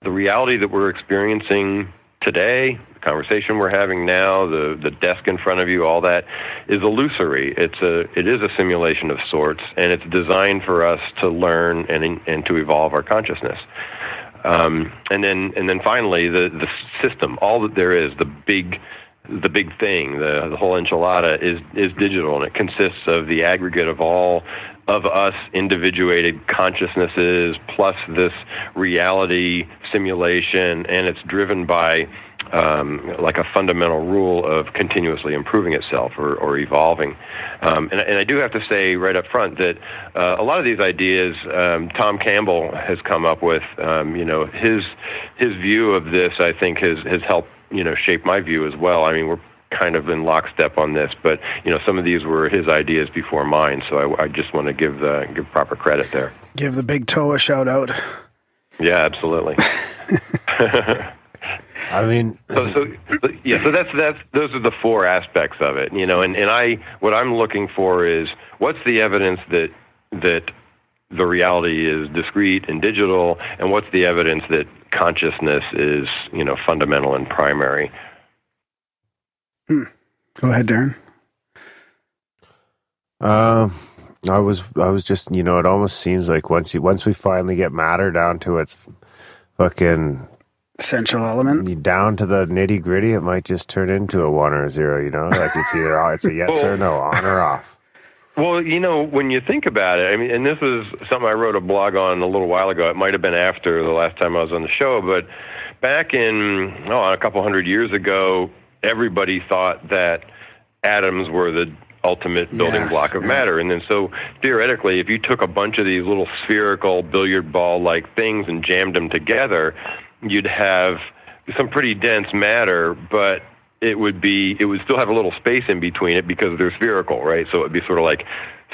the reality that we're experiencing today, the conversation we're having now, the desk in front of you, all that is illusory. It is a simulation of sorts, and it's designed for us to learn and to evolve our consciousness. And then finally, the system, all that there is, the big thing, the whole enchilada is digital, and it consists of the aggregate of all of us individuated consciousnesses plus this reality simulation, and it's driven by like a fundamental rule of continuously improving itself or evolving. And I do have to say right up front that a lot of these ideas Tom Campbell has come up with. His view of this, I think, has helped shape my view as well. I mean, we're kind of in lockstep on this, but some of these were his ideas before mine, so I just want to give proper credit there. Give the big toe a shout out. Yeah, absolutely. I mean, so that's those are the four aspects of it, and what I'm looking for is what's the evidence that the reality is discrete and digital, and what's the evidence that consciousness is fundamental and primary. Go ahead, Darren. I was just, it almost seems like once we finally get matter down to its fucking essential element. Down to the nitty gritty, it might just turn into a 1 or a 0. Like it's a yes or no, on or off. Well, when you think about it, I mean, and this is something I wrote a blog on a little while ago. It might have been after the last time I was on the show, but back in a couple hundred years ago, everybody thought that atoms were the ultimate building block of matter. And then so theoretically, if you took a bunch of these little spherical billiard ball-like things and jammed them together, you'd have some pretty dense matter, but it would still have a little space in between it because they're spherical, right? So it would be sort of like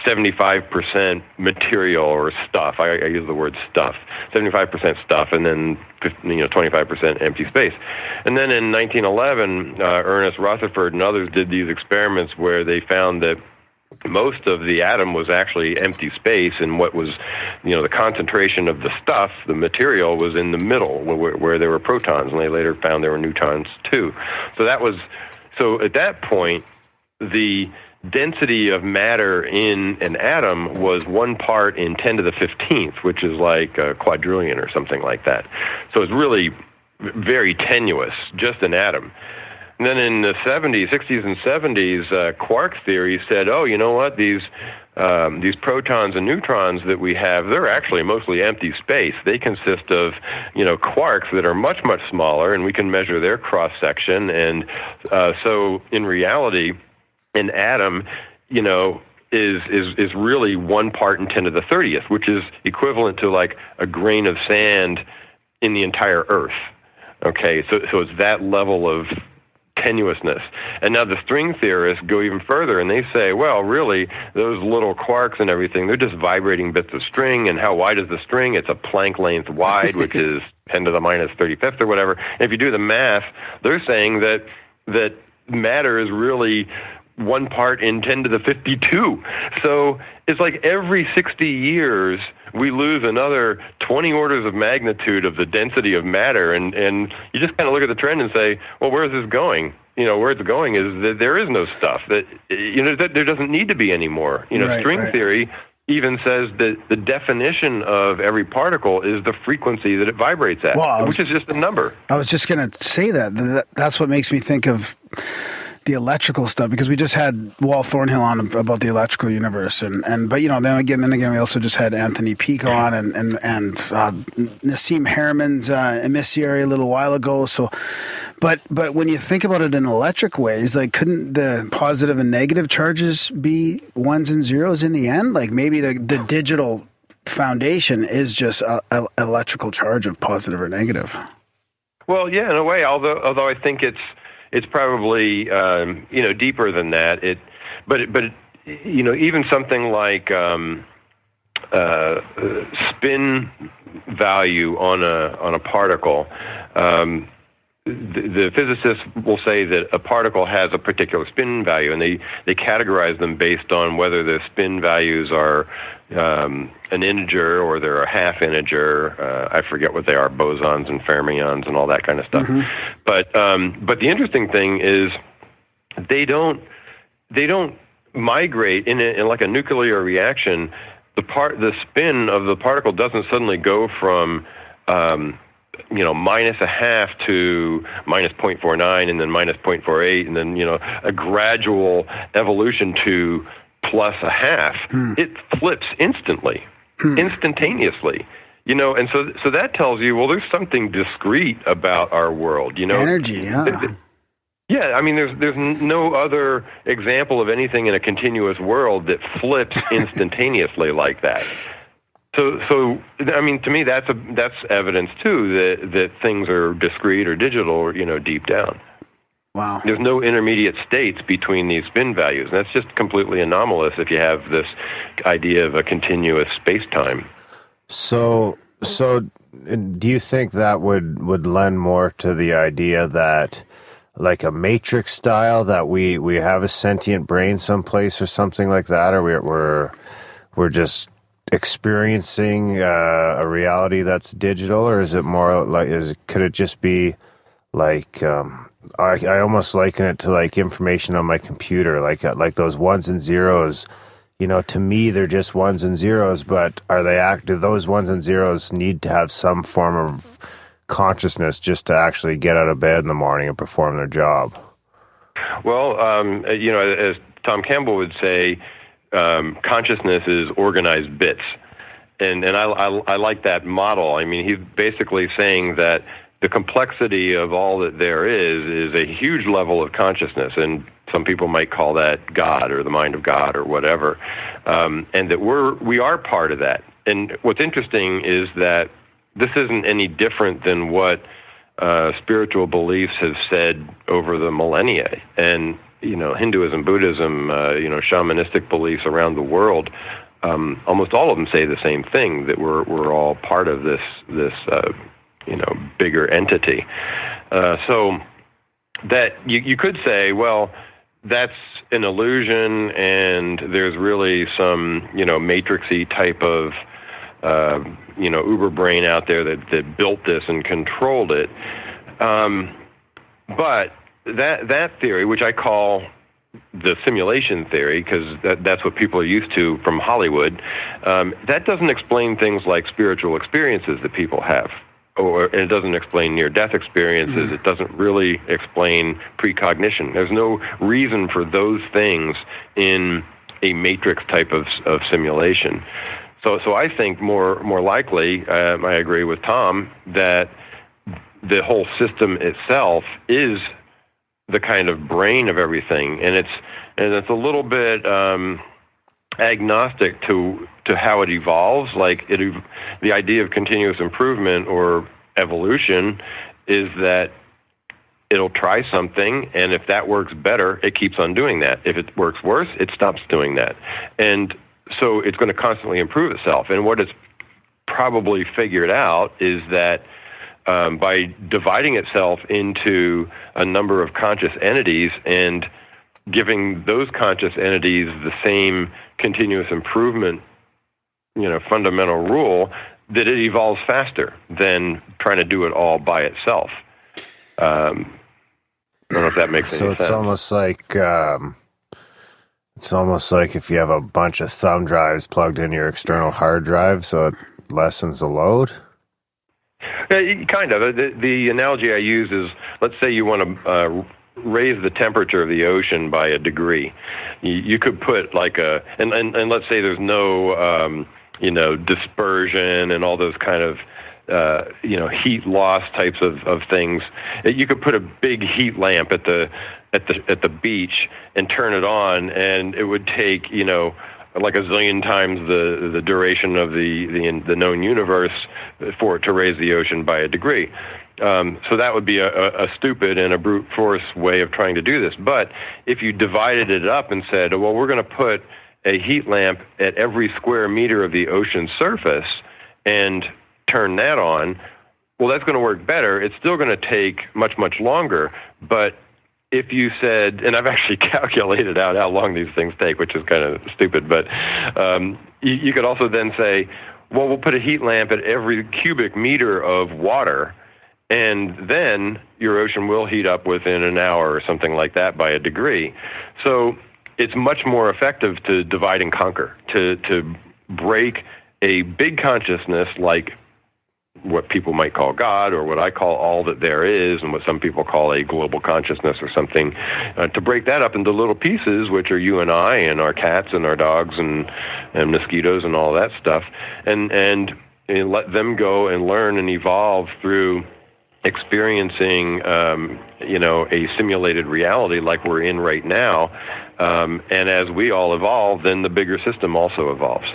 75% material or stuff. I use the word stuff. 75% stuff, and then 25% empty space. And then in 1911, Ernest Rutherford and others did these experiments where they found that most of the atom was actually empty space, and what was, the concentration of the stuff, the material, was in the middle where there were protons, and they later found there were neutrons too. So at that point, the density of matter in an atom was 1 part in 10 to the 15th, which is like a quadrillion or something like that. So it's really very tenuous, just an atom. And then in the 60s and 70s, quark theory said, you know what, these protons and neutrons that we have, they're actually mostly empty space. They consist of, quarks that are much, much smaller, and we can measure their cross-section. And so in reality, an atom, is really 1 part in 10 to the 30th, which is equivalent to like a grain of sand in the entire Earth. Okay, so it's that level of tenuousness. And now the string theorists go even further, and they say, well, really, those little quarks and everything, they're just vibrating bits of string, and how wide is the string? It's a Planck length wide, which is 10 to the minus 35th or whatever. And if you do the math, they're saying that matter is really 1 part in 10 to the 52. So it's like every 60 years we lose another 20 orders of magnitude of the density of matter, and you just kind of look at the trend and say, well, where is this going? Where it's going is that there is no stuff, that that there doesn't need to be anymore. String theory even says that the definition of every particle is the frequency that it vibrates at, which is just a number. I was just going to say that's what makes me think of the electrical stuff, because we just had Walt Thornhill on about the electrical universe, but then again we also just had Anthony Peake on and Nassim Harriman's emissary a little while ago. So, but when you think about it in electric ways, like, couldn't the positive and negative charges be ones and zeros in the end? Like, maybe the digital foundation is just an electrical charge of positive or negative. Well, yeah, in a way. Although I think it's probably deeper than that. But even something like spin value on a particle. The physicists will say that a particle has a particular spin value, and they categorize them based on whether the spin values are an integer or they're a half integer. I forget what they are, bosons and fermions and all that kind of stuff. Mm-hmm. But the interesting thing is they don't migrate in like a nuclear reaction. The spin of the particle doesn't suddenly go from minus a half to minus 0.49 and then minus 0.48 and then a gradual evolution to plus a half. It flips instantaneously. And so that tells you, well, there's something discrete about our world. Energy, yeah. Yeah, I mean, there's no other example of anything in a continuous world that flips instantaneously like that. So I mean, to me, that's evidence too that things are discrete or digital, deep down. Wow. There's no intermediate states between these spin values. And that's just completely anomalous if you have this idea of a continuous space-time. So do you think that would lend more to the idea that, like a Matrix style, that we have a sentient brain someplace or something like that, or we're just experiencing a reality that's digital, or is it more like could it just be like I almost liken it to like information on my computer, like those ones and zeros. To me they're just ones and zeros, but do those ones and zeros need to have some form of consciousness just to actually get out of bed in the morning and perform their job? Well, as Tom Campbell would say, consciousness is organized bits. And I like that model. I mean, he's basically saying that the complexity of all that there is a huge level of consciousness, and some people might call that God or the mind of God or whatever, and that we are part of that. And what's interesting is that this isn't any different than what spiritual beliefs have said over the millennia. And Hinduism, Buddhism, shamanistic beliefs around the world, almost all of them say the same thing, that we're all part of this bigger entity. So that you could say, well, that's an illusion, and there's really some matrixy type of uber brain out there that built this and controlled it. But that theory, which I call the simulation theory, because that's what people are used to from Hollywood, that doesn't explain things like spiritual experiences that people have. And it doesn't explain near-death experiences. It doesn't really explain precognition. There's no reason for those things in a matrix type of simulation. So I think more likely, I agree with Tom, that the whole system itself is the kind of brain of everything, and it's a little bit agnostic to how it evolves. Like the idea of continuous improvement or evolution is that it'll try something, and if that works better, it keeps on doing that. If it works worse, it stops doing that. And so it's going to constantly improve itself. And what it's probably figured out is that by dividing itself into a number of conscious entities and giving those conscious entities the same continuous improvement, fundamental rule, that it evolves faster than trying to do it all by itself. I don't know if that makes any sense. So it's almost like if you have a bunch of thumb drives plugged in your external hard drive, so it lessens the load? Kind of. The analogy I use is, let's say you want to raise the temperature of the ocean by a degree. You could put and let's say there's no dispersion and all those kind of heat loss types of things. You could put a big heat lamp at the beach and turn it on, and it would take like a zillion times the duration of the known universe for it to raise the ocean by a degree. So that would be a stupid and a brute force way of trying to do this. But if you divided it up and said, well, we're going to put a heat lamp at every square meter of the ocean surface and turn that on, well, that's going to work better. It's still going to take much, much longer. But if you said, and I've actually calculated out how long these things take, which is kind of stupid, but you could also then say, well, we'll put a heat lamp at every cubic meter of water, and then your ocean will heat up within an hour or something like that by a degree. So it's much more effective to divide and conquer, to break a big consciousness like what people might call God, or what I call all that there is, and what some people call a global consciousness or something, to break that up into little pieces, which are you and I and our cats and our dogs and mosquitoes and all that stuff, and let them go and learn and evolve through experiencing a simulated reality like we're in right now. And as we all evolve, then the bigger system also evolves.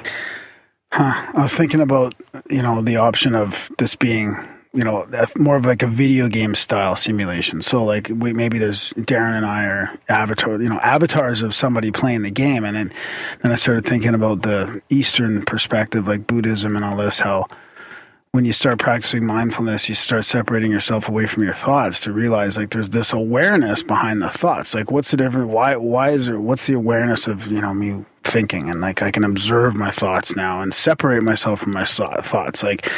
I was thinking about, the option of this being, more of like a video game style simulation. So like maybe there's Darren and I are avatars of somebody playing the game. And then I started thinking about the Eastern perspective, like Buddhism and all this, how when you start practicing mindfulness, you start separating yourself away from your thoughts to realize like there's this awareness behind the thoughts. Like what's the difference? Why is there, what's the awareness of, me thinking, and like I can observe my thoughts now and separate myself from my thoughts. Like,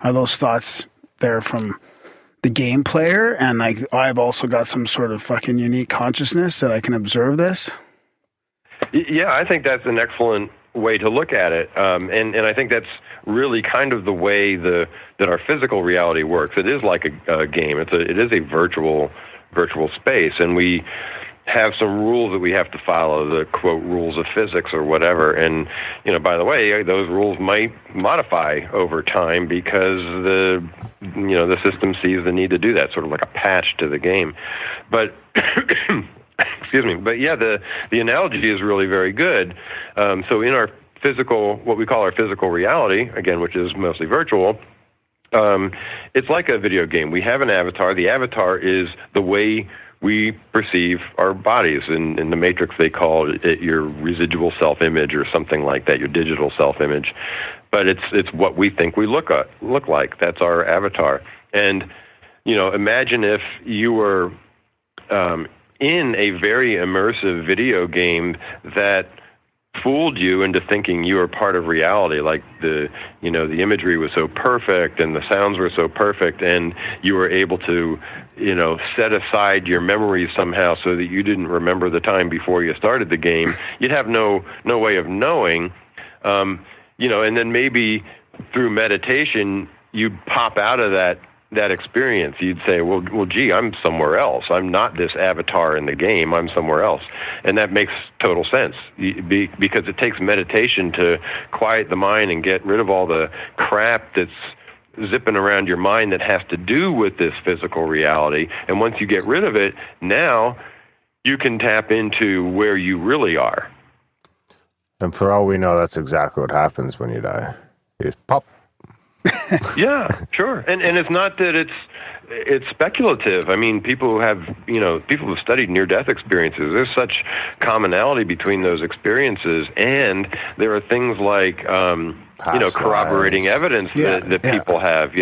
are those thoughts there from the game player, and like I've also got some sort of fucking unique consciousness that I can observe this? Yeah, I think that's an excellent way to look at it, and I think that's really kind of the way that our physical reality works. It is like a game. It is a virtual space, and we have some rules that we have to follow, the quote rules of physics or whatever. And by the way, those rules might modify over time because the system sees the need to do that, sort of like a patch to the game. But excuse me. But yeah, the analogy is really very good. So in our physical, what we call our physical reality, again, which is mostly virtual, it's like a video game. We have an avatar. The avatar is the way we perceive our bodies. In the Matrix, they call it your residual self-image or something like that, your digital self-image. But it's what we think we look like. That's our avatar. And, imagine if you were in a very immersive video game that fooled you into thinking you were part of reality, like the imagery was so perfect and the sounds were so perfect, and you were able to set aside your memories somehow so that you didn't remember the time before you started the game. You'd have no way of knowing, and then maybe through meditation you'd pop out of that experience. You'd say, well, gee, I'm somewhere else. I'm not this avatar in the game. I'm somewhere else. And that makes total sense because it takes meditation to quiet the mind and get rid of all the crap that's zipping around your mind that has to do with this physical reality. And once you get rid of it, now you can tap into where you really are. And for all we know, that's exactly what happens when you die. You just pop. Yeah, sure. And it's not that it's speculative. I mean, people who have studied near-death experiences, there's such commonality between those experiences, and there are things like corroborating lives. Evidence that people have,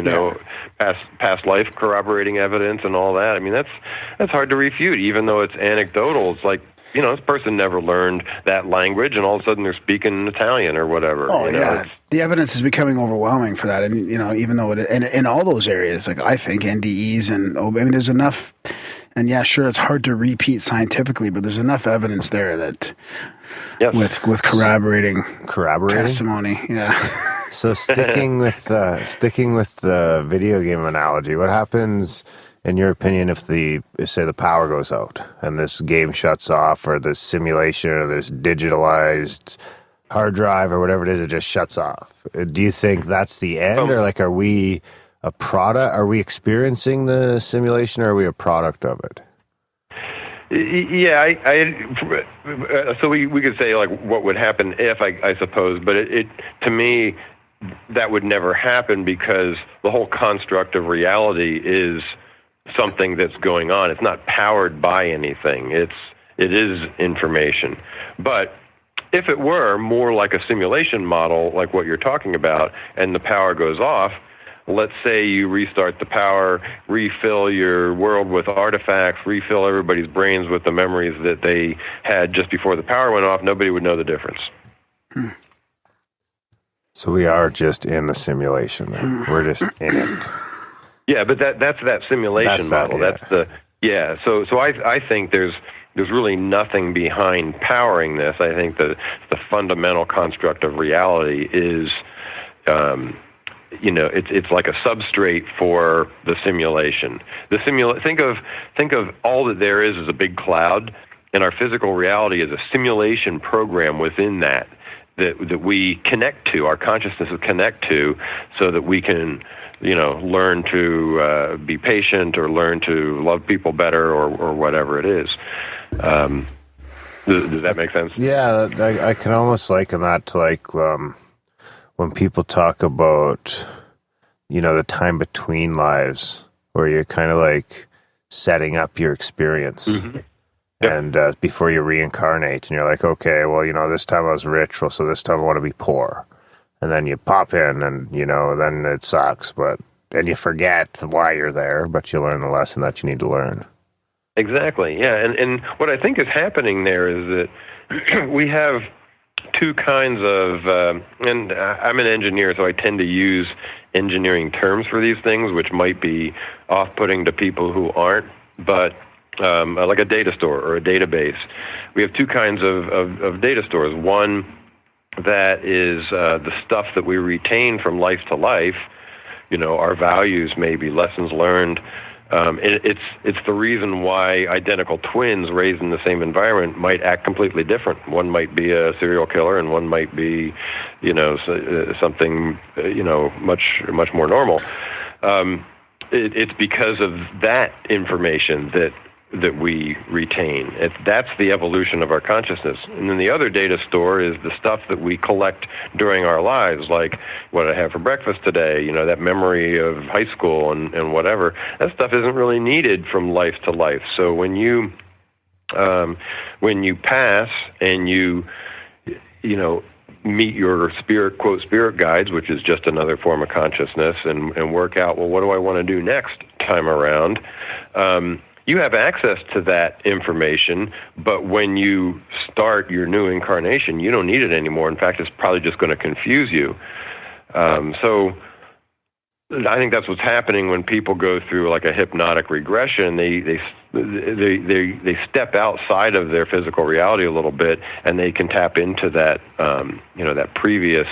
past life corroborating evidence and all that. I mean, that's hard to refute, even though it's anecdotal. It's like, this person never learned that language, and all of a sudden they're speaking Italian or whatever. Oh, yeah. The evidence is becoming overwhelming for that. And, even though in all those areas, like I think NDEs and, there's enough, and yeah, sure, it's hard to repeat scientifically, but there's enough evidence there that with corroborating testimony. Yeah. So sticking with the video game analogy, what happens, in your opinion, if say the power goes out and this game shuts off, or this simulation or this digitalized hard drive or whatever it is, it just shuts off? Do you think that's the end, or are we a product? Are we experiencing the simulation, or are we a product of it? Yeah, so we could say what would happen if, I suppose, but it to me that would never happen because the whole construct of reality is something that's going on. It's not powered by anything. It is information. But if it were more like a simulation model, like what you're talking about, and the power goes off, let's say you restart the power, refill your world with artifacts, refill everybody's brains with the memories that they had just before the power went off, nobody would know the difference. So we are just in the simulation. We're just in it. Yeah, but that's that simulation model. So I think there's really nothing behind powering this. I think the fundamental construct of reality is, it's like a substrate for the simulation. Think of all that there is as a big cloud, and our physical reality is a simulation program within that we connect to. Our consciousnesses connect to, so that we can learn to be patient, or learn to love people better, or whatever it is. Does that make sense? Yeah, I can almost liken that to when people talk about, the time between lives, where you're kind of setting up your experience. Mm-hmm. Yep. And before you reincarnate, and you're like, okay, well, this time I was rich, so this time I want to be poor. And then you pop in, and, then it sucks, and you forget why you're there, but you learn the lesson that you need to learn. Exactly, yeah. And what I think is happening there is that we have two kinds of, and I'm an engineer, so I tend to use engineering terms for these things, which might be off-putting to people who aren't, but like a data store or a database. We have two kinds of data stores. One that is the stuff that we retain from life to life, our values, maybe lessons learned. It's the reason why identical twins raised in the same environment might act completely different. One might be a serial killer, and one might be, something, much more normal. It's because of that information that we retain. That's the evolution of our consciousness. And then the other data store is the stuff that we collect during our lives, like what did I have for breakfast today, that memory of high school and whatever. That stuff isn't really needed from life to life. So when you pass and you meet your spirit, quote, spirit guides, which is just another form of consciousness, and work out, well, what do I want to do next time around? You have access to that information, but when you start your new incarnation, you don't need it anymore. In fact, it's probably just going to confuse you. So I think that's what's happening when people go through like a hypnotic regression. They step outside of their physical reality a little bit, and they can tap into that that previous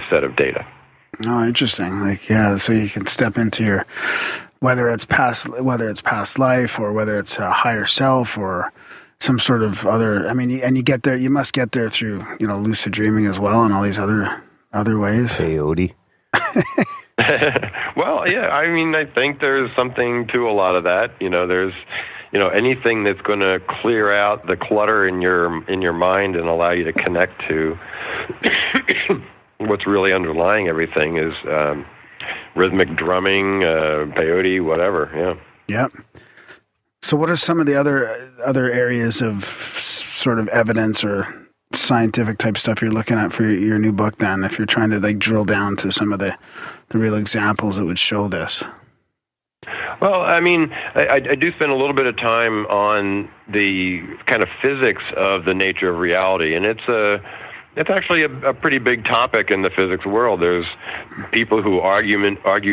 set of data. Oh, interesting. So you can step into your whether it's past life, or whether it's a higher self, or some sort of other. I mean, and you get there. You must get there through lucid dreaming as well, and all these other ways. Peyote. Well, yeah. I mean, I think there's something to a lot of that. There's anything that's going to clear out the clutter in your mind and allow you to connect to what's really underlying everything is. Rhythmic drumming, peyote, whatever. Yeah. Yep. So, what are some of the other areas of sort of evidence or scientific type stuff you're looking at for your new book? Then, if you're trying to drill down to some of the real examples that would show this. Well, I mean, I do spend a little bit of time on the kind of physics of the nature of reality, and it's actually a pretty big topic in the physics world. There's people who argue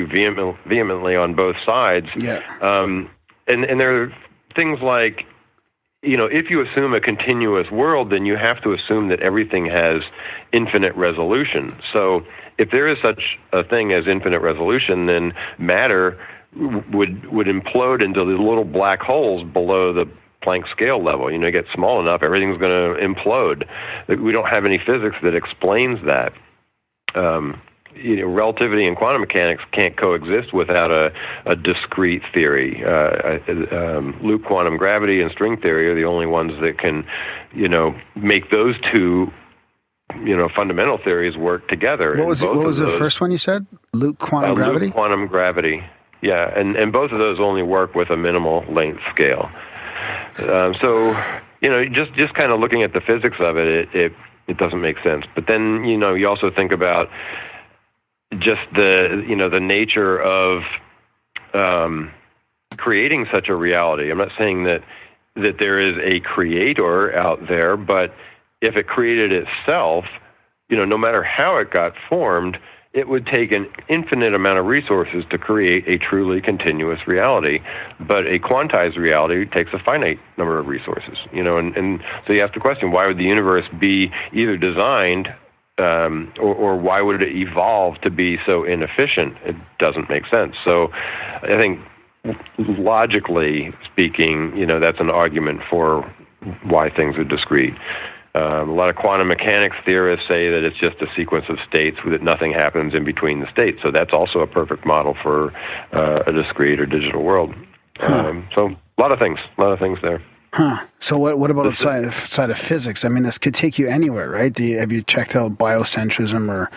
vehemently on both sides. Yeah. And there are things like, if you assume a continuous world, then you have to assume that everything has infinite resolution. So if there is such a thing as infinite resolution, then matter would implode into the little black holes below the Planck scale level. You get small enough, everything's going to implode. We don't have any physics that explains that. Relativity and quantum mechanics can't coexist without a discrete theory. Loop quantum gravity and string theory are the only ones that can, make those two, fundamental theories work together. What was the first one you said? Loop quantum gravity? Loop quantum gravity. Yeah, and both of those only work with a minimal length scale. So, just kind of looking at the physics of it doesn't make sense. But then, you also think about just the nature of creating such a reality. I'm not saying that there is a creator out there, but if it created itself, no matter how it got formed, it would take an infinite amount of resources to create a truly continuous reality. But a quantized reality takes a finite number of resources, and so you ask the question, why would the universe be either designed or why would it evolve to be so inefficient? It doesn't make sense. So I think logically speaking, that's an argument for why things are discrete. A lot of quantum mechanics theorists say that it's just a sequence of states, that nothing happens in between the states. So that's also a perfect model for a discrete or digital world. So a lot of things there. Huh. So what about outside of physics? I mean, this could take you anywhere, right? Have you checked out biocentrism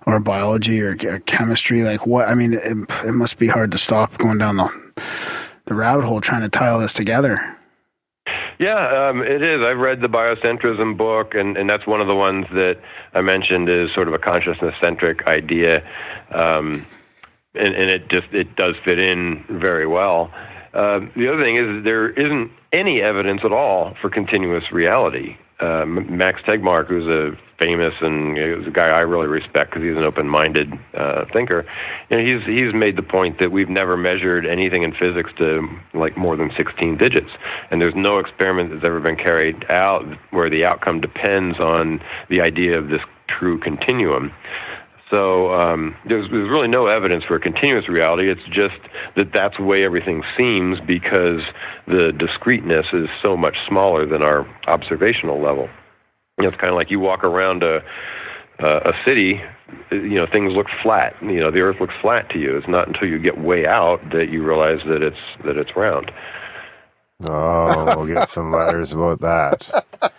or biology or chemistry? Like what? I mean, it must be hard to stop going down the rabbit hole trying to tie all this together. Yeah, it is. I've read the biocentrism book, and that's one of the ones that I mentioned is sort of a consciousness-centric idea, and it does fit in very well. The other thing is there isn't any evidence at all for continuous reality. Max Tegmark, who's a famous, and he's a guy I really respect because he's an open-minded thinker. He's made the point that we've never measured anything in physics to like more than 16 digits, and there's no experiment that's ever been carried out where the outcome depends on the idea of this true continuum. So there's really no evidence for a continuous reality. It's just that that's the way everything seems because the discreteness is so much smaller than our observational level. It's kind of like you walk around a city, things look flat. The Earth looks flat to you. It's not until you get way out that you realize that it's round. Oh, we'll get some letters about that.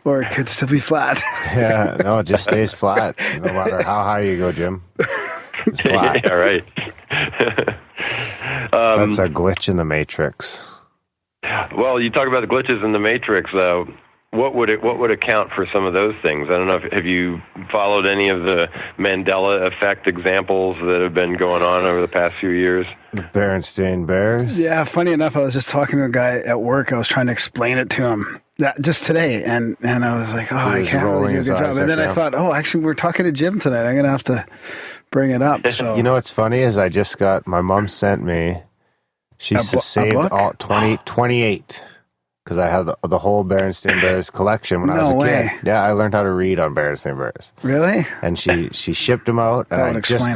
Or it could still be flat. Yeah, no, it just stays flat no matter how high you go, Jim. It's flat. Yeah, right. That's a glitch in the Matrix. Well, you talk about the glitches in the Matrix. What would account for some of those things? I don't know. Have you followed any of the Mandela Affect examples that have been going on over the past few years? The Berenstain Bears? Yeah, funny enough, I was just talking to a guy at work. I was trying to explain it to him just today, and I was like, I can't really do a good job. And then I thought, actually, we're talking to Jim tonight. I'm going to have to bring it up. So You know what's funny is I just got, my mom sent me, she saved all 28. Because I have the whole Berenstain Bears collection when I was a kid. Yeah, I learned how to read on Berenstain Bears. Really? And she shipped them out, and I just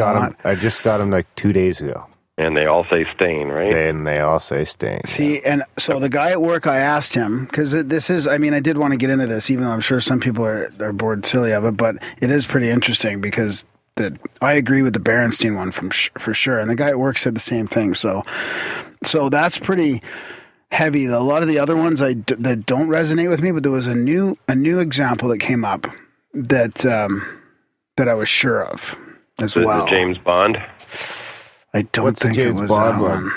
got them like 2 days ago. And they all say stain, right? And they all say stain. See, and so the guy at work, I asked him, because this is, I did want to get into this, even though I'm sure some people are bored silly of it, but it is pretty interesting because I agree with the Berenstain one for sure. And the guy at work said the same thing. So that's pretty heavy. A lot of the other ones that don't resonate with me, but there was a new example that came up that I was sure of as well. The James Bond? I don't think it was that one.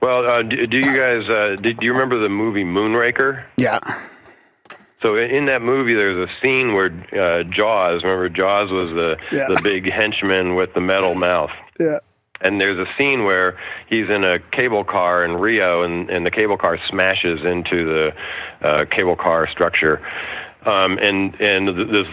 Well, do you guys do you remember the movie Moonraker? Yeah. So in that movie, there's a scene where Jaws. Remember, Jaws was the big henchman with the metal mouth. Yeah. And there's a scene where he's in a cable car in Rio, and the cable car smashes into the cable car structure. And this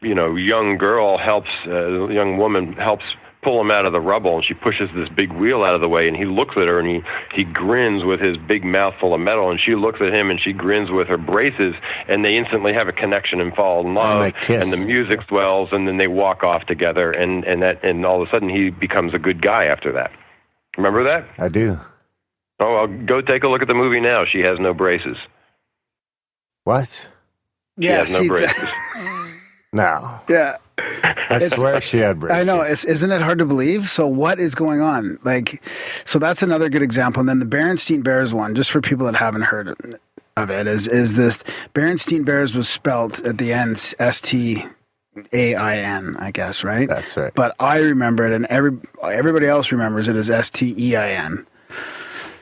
young girl young woman helps pull him out of the rubble, and she pushes this big wheel out of the way, and he looks at her, and he grins with his big mouth full of metal, and she looks at him, and she grins with her braces, and they instantly have a connection and fall in love, and the music swells, and then they walk off together, and all of a sudden he becomes a good guy after that. Remember that? I do. Oh, well, go take a look at the movie now. She has no braces. What? She has no braces. No. Yeah. I swear she had braces. I know. Isn't it hard to believe? So what is going on? So that's another good example. And then the Berenstain Bears one, just for people that haven't heard of it, is this Berenstain Bears was spelt at the end STAIN, I guess, right? That's right. But I remember it, and everybody else remembers it as STEIN.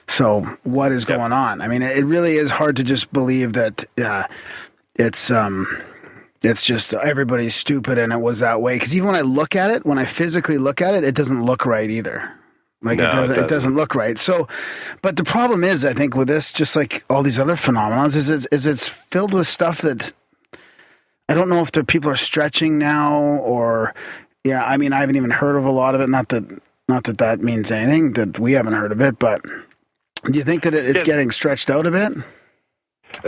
So what is going on? It really is hard to just believe that it's just everybody's stupid and it was that way. Because even when I look at it, when I physically look at it, it doesn't look right either. It doesn't look right. So, but the problem is, I think with this, just like all these other phenomena, is it's filled with stuff that I don't know if the people are stretching now or, I haven't even heard of a lot of it. Not that means anything, that we haven't heard of it, but do you think that it's getting stretched out a bit?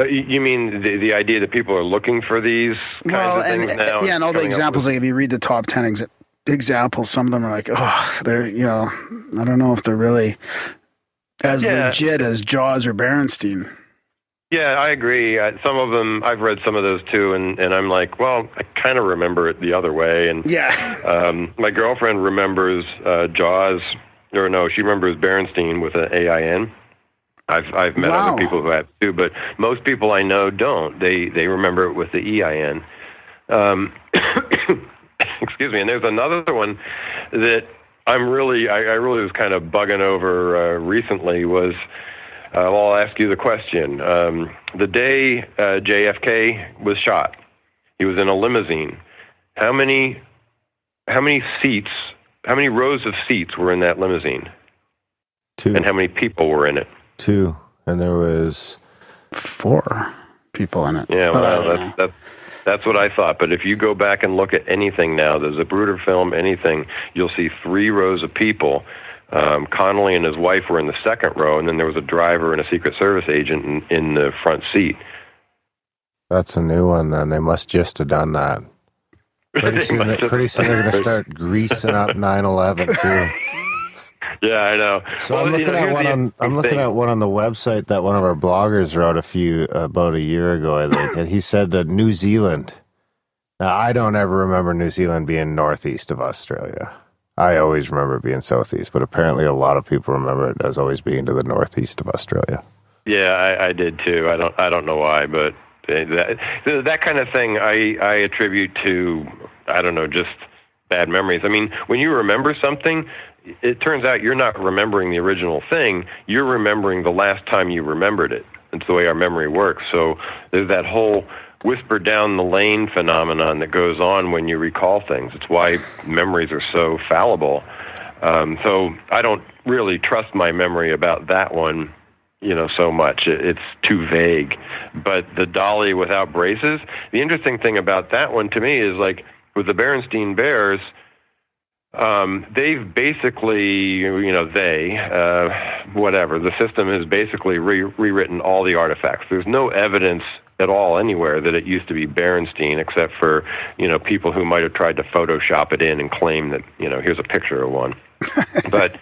You mean the idea that people are looking for these kinds of things now? Yeah, and all the examples, if you read the top 10 examples, some of them are like, they're, I don't know if they're really as legit as Jaws or Berenstain. Yeah, I agree. Some of them, I've read some of those too, and I'm like, well, I kind of remember it the other way. And my girlfriend remembers Jaws, or no, she remembers Berenstain with an AIN. I've met other people who have too, but most people I know don't. They remember it with the EIN. Excuse me. And there's another one that I really was kind of bugging over recently. Was I'll ask you the question. The day JFK was shot, he was in a limousine. How many seats? How many rows of seats were in that limousine? 2. And how many people were in it? 2, and there was 4. people in it. Yeah, But well, that's what I thought. But if you go back and look at anything now, the Zapruder film, anything, you'll see 3 rows of people. Connolly and his wife were in the second row, and then there was a driver and a Secret Service agent in the front seat. That's a new one, then. They must just have done that. Pretty soon they're going to start greasing up 9/11 too. Yeah, I know. So I'm looking at one on the website that one of our bloggers wrote about a year ago, I think, and he said that New Zealand. Now, I don't ever remember New Zealand being northeast of Australia. I always remember it being southeast, but apparently a lot of people remember it as always being to the northeast of Australia. Yeah, I did too. I don't know why, but that kind of thing I attribute to, I don't know, just bad memories. I mean, when you remember something, it turns out you're not remembering the original thing. You're remembering the last time you remembered it. It's the way our memory works. So there's that whole whisper down the lane phenomenon that goes on when you recall things. It's why memories are so fallible. So I don't really trust my memory about that one, so much. It's too vague. But the dolly without braces, the interesting thing about that one to me is, like, with the Berenstain Bears, they've basically, the system has basically rewritten all the artifacts. There's no evidence at all anywhere that it used to be Berenstain, except for, people who might have tried to Photoshop it in and claim that, here's a picture of one. but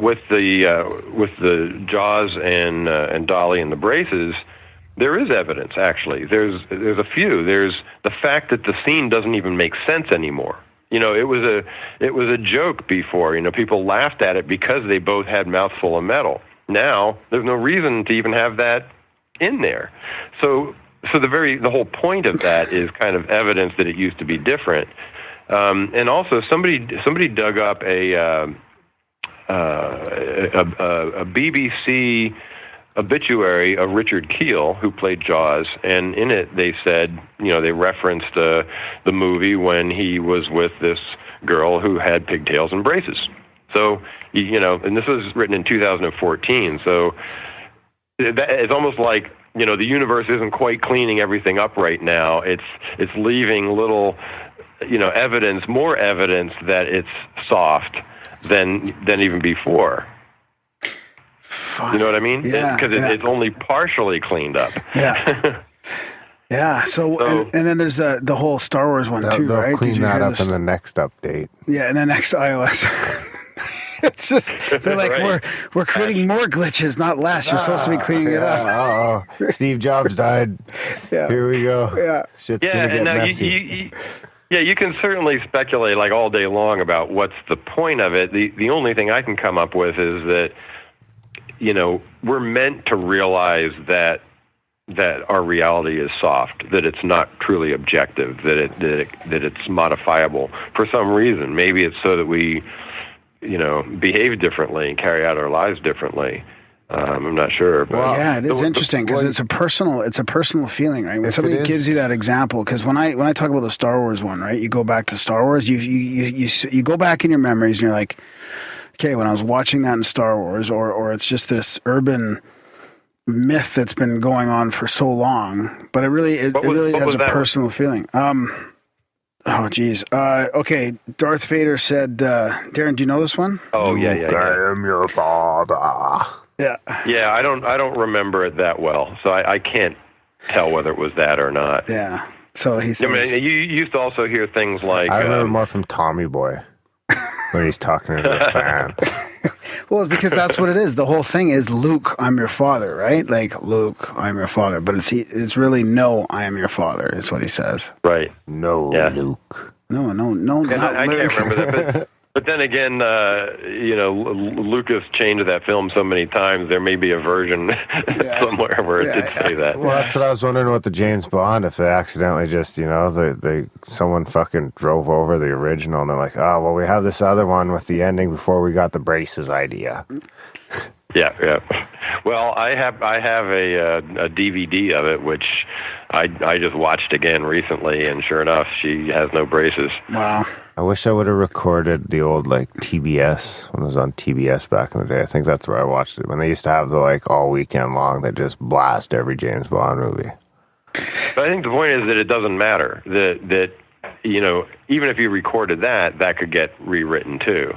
with the Jaws and Dolly and the braces, there is evidence. Actually, there's a few. There's the fact that the scene doesn't even make sense anymore. It was a joke before. People laughed at it because they both had mouthful of metal. Now there's no reason to even have that in there. So the whole point of that is kind of evidence that it used to be different. And also, somebody dug up a BBC obituary of Richard Keel, who played Jaws, and in it they said, they referenced the movie when he was with this girl who had pigtails and braces. So, and this was written in 2014. So it's almost like, the universe isn't quite cleaning everything up right now. It's leaving little, more evidence that it's soft than even before. You know what I mean? Yeah, because it's only partially cleaned up. Yeah. Yeah. So and then there's the whole Star Wars one too, they'll right? Clean that up in the next update. Yeah, in the next iOS. It's just they're like, right. we're creating more glitches, not less. You're supposed to be cleaning it up. Steve Jobs died. Yeah. Here we go. Yeah. Shit's gonna get messy. You can certainly speculate like all day long about what's the point of it. The only thing I can come up with is that, we're meant to realize that our reality is soft, that it's not truly objective, that it's modifiable for some reason. Maybe it's so that we, behave differently and carry out our lives differently. I'm not sure. But yeah, it is interesting because it's a personal feeling, right? When somebody gives you that example, because when I talk about the Star Wars one, right, you go back to Star Wars, you go back in your memories and you're like, okay, when I was watching that in Star Wars, or it's just this urban myth that's been going on for so long, but it really has a personal feeling. Oh, geez. Okay, Darth Vader said, Darren, do you know this one? Oh, yeah. I am your father. Yeah. Yeah, I don't remember it that well, so I can't tell whether it was that or not. Yeah. So he says... you used to also hear things like... I remember more from Tommy Boy when he's talking to the fan. Well, it's because that's what it is. The whole thing is, Luke, I'm your father, right? Like, Luke, I'm your father. But it's really, no, I am your father, is what he says. Right. No, yeah. Luke. No, not I Luke. can't remember that. But then again, Lucas changed that film so many times, there may be a version somewhere where it did say that. Well, that's what I was wondering with the James Bond, if they accidentally just, someone fucking drove over the original and they're like, oh, well, we have this other one with the ending before we got the braces idea. Yeah. Well, I have a DVD of it, which I just watched again recently, and sure enough, she has no braces. Wow. I wish I would have recorded the old, TBS, when it was on TBS back in the day. I think that's where I watched it. When they used to have the, all weekend long, they just blast every James Bond movie. But I think the point is that it doesn't matter. That even if you recorded that could get rewritten too.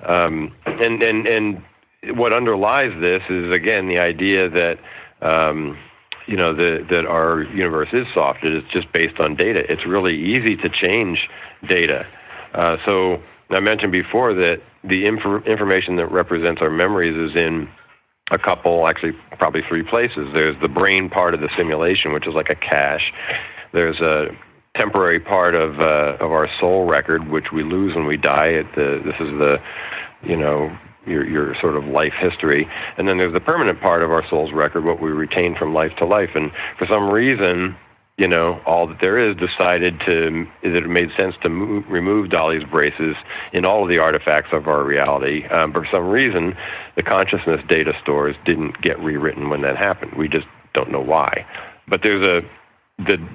And what underlies this is, again, the idea that that our universe is soft. It's just based on data. It's really easy to change data. So I mentioned before that the information that represents our memories is in a couple, actually probably three places. There's the brain part of the simulation, which is like a cache. There's a temporary part of our soul record, which we lose when we die. This is the, your sort of life history. And then there's the permanent part of our soul's record, what we retain from life to life. And for some reason, all that there is decided that it made sense to remove Dolly's braces in all of the artifacts of our reality. For some reason, the consciousness data stores didn't get rewritten when that happened. We just don't know why. But the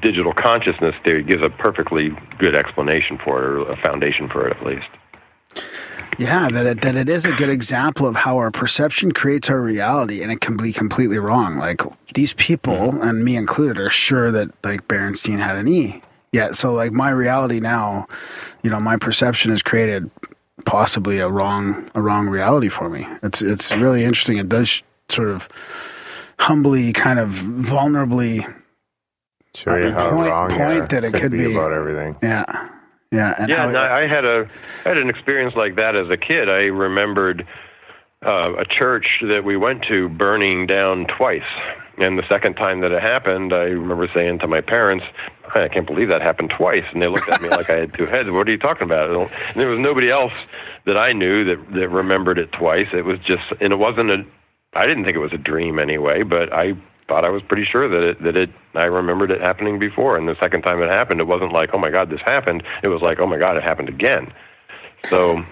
digital consciousness theory gives a perfectly good explanation for it, or a foundation for it at least. Yeah, that it is a good example of how our perception creates our reality, and it can be completely wrong. Like, these people, and me included, are sure that, like, Berenstein had an E. Yeah, so, like, my reality now, my perception has created possibly a wrong reality for me. It's really interesting. It does sort of humbly, kind of vulnerably show you how wrong that it could be about everything. Yeah. I had an experience like that as a kid. I remembered a church that we went to burning down twice. And the second time that it happened, I remember saying to my parents, I can't believe that happened twice. And they looked at me like I had two heads. What are you talking about? And there was nobody else that I knew that remembered it twice. It was just, and it wasn't I didn't think it was a dream anyway, but I thought I was pretty sure that I remembered it happening before. And the second time it happened, it wasn't like, oh my God, this happened. It was like, oh my God, it happened again. So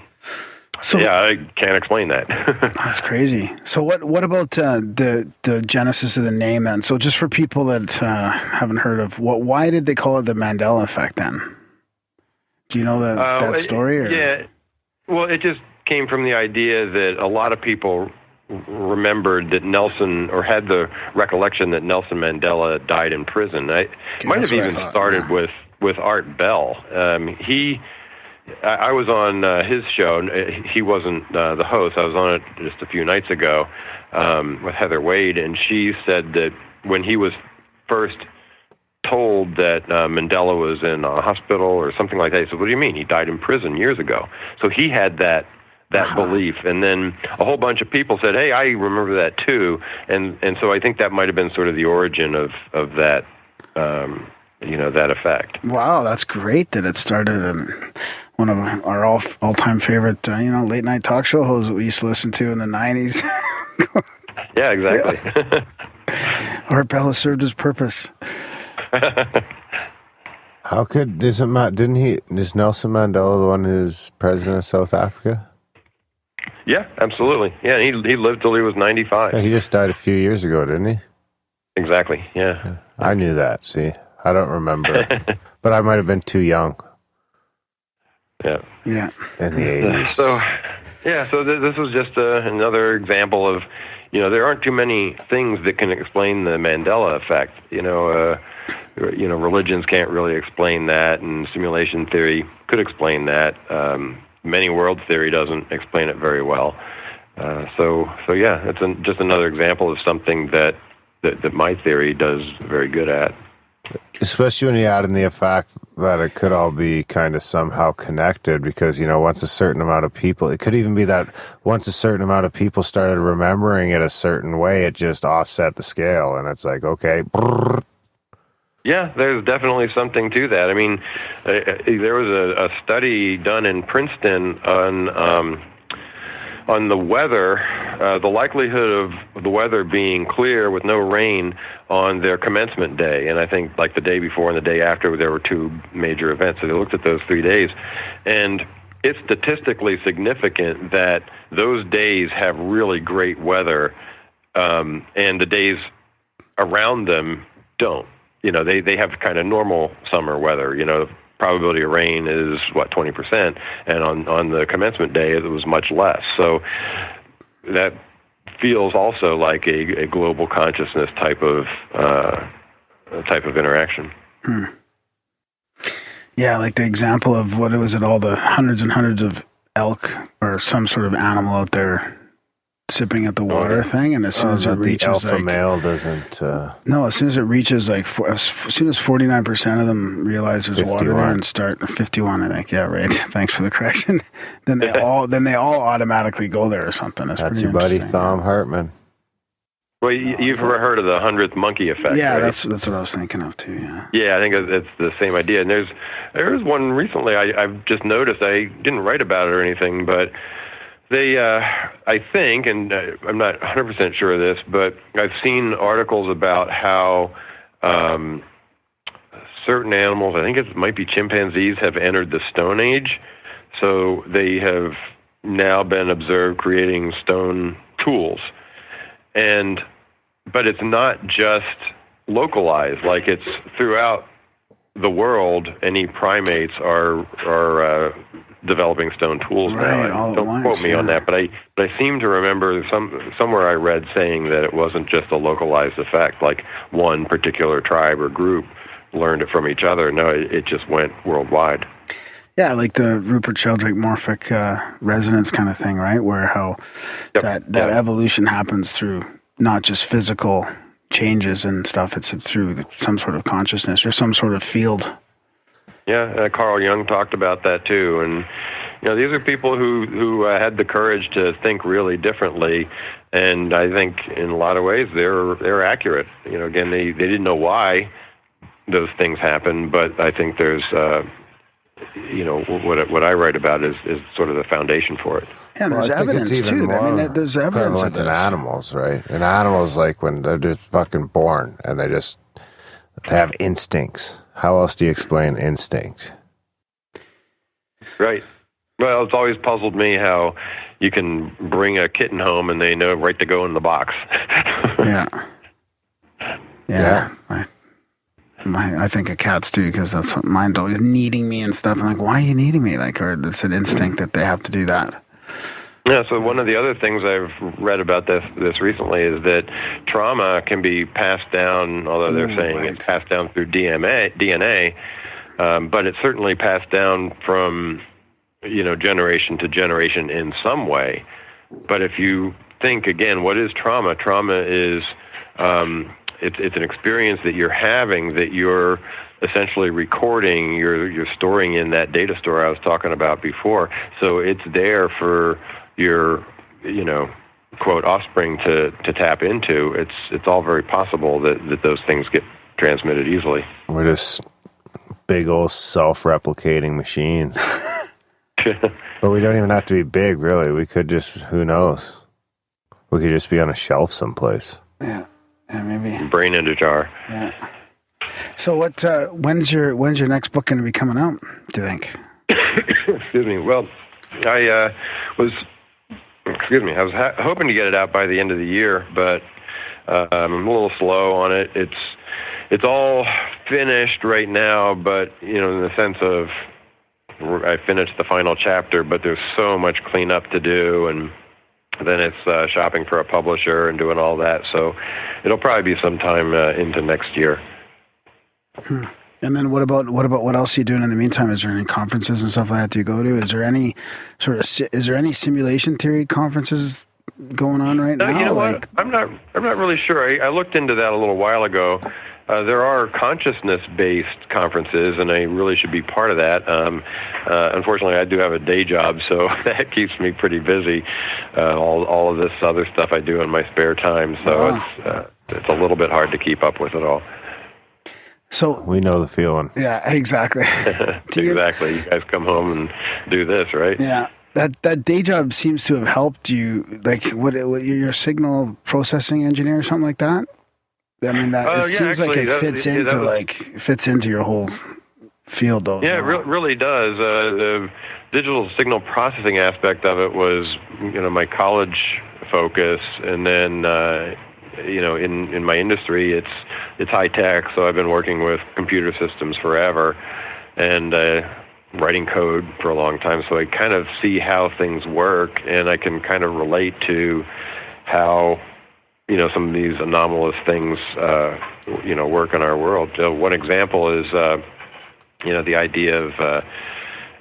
yeah, I can't explain that. That's crazy. So what about the genesis of the name then? So just for people that haven't heard of, why did they call it the Mandela Effect then? Do you know that story? Or? Yeah. Well, it just came from the idea that a lot of people remembered that Nelson, or had the recollection that Nelson Mandela died in prison. It might have even started with Art Bell. I was on his show. He wasn't the host. I was on it just a few nights ago with Heather Wade, and she said that when he was first told that Mandela was in a hospital or something like that, he said, what do you mean? He died in prison years ago. So he had that belief, and then a whole bunch of people said, hey, I remember that too, and so I think that might have been sort of the origin of that that effect. Wow, that's great that it started in one of our all-time favorite late night talk show hosts that we used to listen to in the 90s. Yeah, exactly. Art Bell has served his purpose. How could is Nelson Mandela the one who's president of South Africa? Yeah, absolutely. Yeah, he lived till he was 95. Yeah, he just died a few years ago, didn't he? Exactly, yeah. I knew that, see. I don't remember. But I might have been too young. Yeah. In the 80s. So this was just another example of, there aren't too many things that can explain the Mandela effect. Religions can't really explain that, and simulation theory could explain that. Many world theory doesn't explain it very well. So yeah, it's just another example of something that my theory does very good at. Especially when you add in the fact that it could all be kind of somehow connected, because, once a certain amount of people, it could even be that once a certain amount of people started remembering it a certain way, it just offset the scale, and it's like, okay. Brrr. Yeah, there's definitely something to that. I mean, there was a study done in Princeton on the weather, the likelihood of the weather being clear with no rain on their commencement day. And I think like the day before and the day after, there were two major events. So they looked at those 3 days. And it's statistically significant that those days have really great weather, and the days around them don't. They have kind of normal summer weather. Probability of rain is 20%, and on the commencement day it was much less. So that feels also like a global consciousness type of type of interaction. Yeah, like the example of what was it, all the hundreds and hundreds of elk or some sort of animal out there sipping at the water thing, and as soon as it reaches the alpha male doesn't. No, as soon as it reaches as soon as 49% of them realize there's 51. water there and start 51, I think. Yeah, right. Thanks for the correction. then they all automatically go there or something. That's your buddy Thom Hartman. Well, you've ever heard of the 100th monkey effect? Yeah, right? that's what I was thinking of too. Yeah. Yeah, I think it's the same idea. And there's one recently I've just noticed. I didn't write about it or anything, but they, I think, and I'm not 100% sure of this, but I've seen articles about how certain animals, I think it might be chimpanzees, have entered the Stone Age. So they have now been observed creating stone tools. But it's not just localized, like it's throughout the world. Any primates are developing stone tools right, now. all Don't at once, quote me on that, but I seem to remember somewhere I read saying that it wasn't just a localized effect, like one particular tribe or group learned it from each other. No, it just went worldwide. Yeah, like the Rupert Sheldrake morphic resonance kind of thing, right? Where how that evolution happens through not just physical changes and stuff, it's through some sort of consciousness or some sort of field. Yeah, Carl Jung talked about that too, and these are people who had the courage to think really differently, and I think in a lot of ways they're accurate. Again, they didn't know why those things happen, but I think there's what I write about is sort of the foundation for it. Yeah, there's evidence too. I mean, there's evidence of this. In animals, right? In animals, like when they're just fucking born and they have instincts. How else do you explain instinct? Right. Well, it's always puzzled me how you can bring a kitten home and they know right to go in the box. Yeah. I think of cats too, because that's what mine's always needing me and stuff. I'm like, why are you needing me? Like, or it's an instinct that they have to do that. Yeah, so one of the other things I've read about this recently is that trauma can be passed down, although they're saying it's passed down through DNA, but it's certainly passed down from, generation to generation in some way. But if you think, again, what is trauma? Trauma is... It's an experience that you're having that you're essentially recording, you're storing in that data store I was talking about before. So it's there for your, quote, offspring to tap into. It's all very possible that those things get transmitted easily. We're just big old self-replicating machines. But we don't even have to be big, really. We could just, who knows? We could just be on a shelf someplace. Yeah. Yeah, maybe. Brain in a jar. Yeah. So what? When's your next book going to be coming out, do you think? Excuse me. Well, I was hoping to get it out by the end of the year, but I'm a little slow on it. It's all finished right now, but in the sense of I finished the final chapter, but there's so much cleanup to do, and then it's shopping for a publisher and doing all that. So it'll probably be sometime into next year. And then what about what else are you doing in the meantime? Is there any conferences and stuff like that you go to? Is there any simulation theory conferences going on right now? You know what? I'm not really sure. I looked into that a little while ago. There are consciousness-based conferences, and I really should be part of that. Unfortunately, I do have a day job, so that keeps me pretty busy. All of this other stuff I do in my spare time, so it's a little bit hard to keep up with it all. So we know the feeling. Yeah, exactly. Exactly. You guys come home and do this, right? Yeah. That day job seems to have helped you. Like, what you're a signal processing engineer or something like that? I mean, it seems like it fits into your whole field, though. Yeah, it really does. The digital signal processing aspect of it was, my college focus, and then, in my industry, it's high tech. So I've been working with computer systems forever, and writing code for a long time. So I kind of see how things work, and I can kind of relate to how some of these anomalous things, work in our world. One example is, the idea of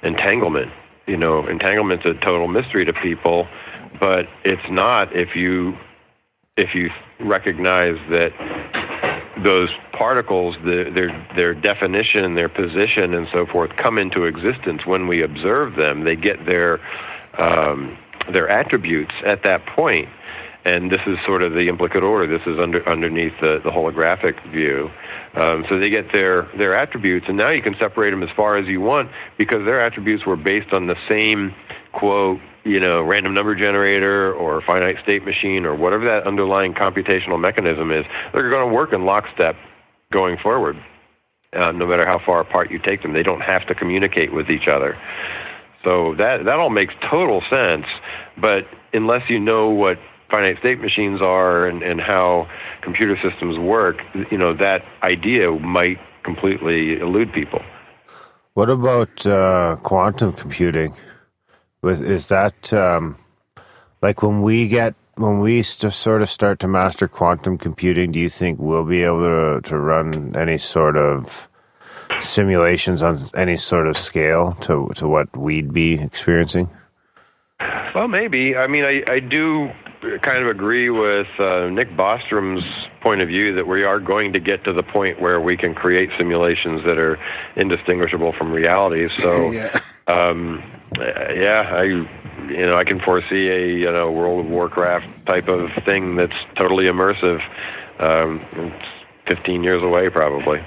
entanglement. Entanglement's a total mystery to people, but it's not if you recognize that those particles, their definition, their position, and so forth, come into existence when we observe them. They get their attributes at that point, and this is sort of the implicate order. This is underneath the holographic view. So they get their attributes, and now you can separate them as far as you want because their attributes were based on the same, quote, random number generator or finite state machine or whatever that underlying computational mechanism is. They're going to work in lockstep going forward, no matter how far apart you take them. They don't have to communicate with each other. So that all makes total sense, but unless you know what finite state machines are and how computer systems work, that idea might completely elude people. What about quantum computing? Is that like when we sort of start to master quantum computing? Do you think we'll be able to run any sort of simulations on any sort of scale to what we'd be experiencing? Well, maybe. I mean, I do kind of agree with Nick Bostrom's point of view that we are going to get to the point where we can create simulations that are indistinguishable from reality. So, I can foresee a World of Warcraft type of thing that's totally immersive. It's 15 years away, probably.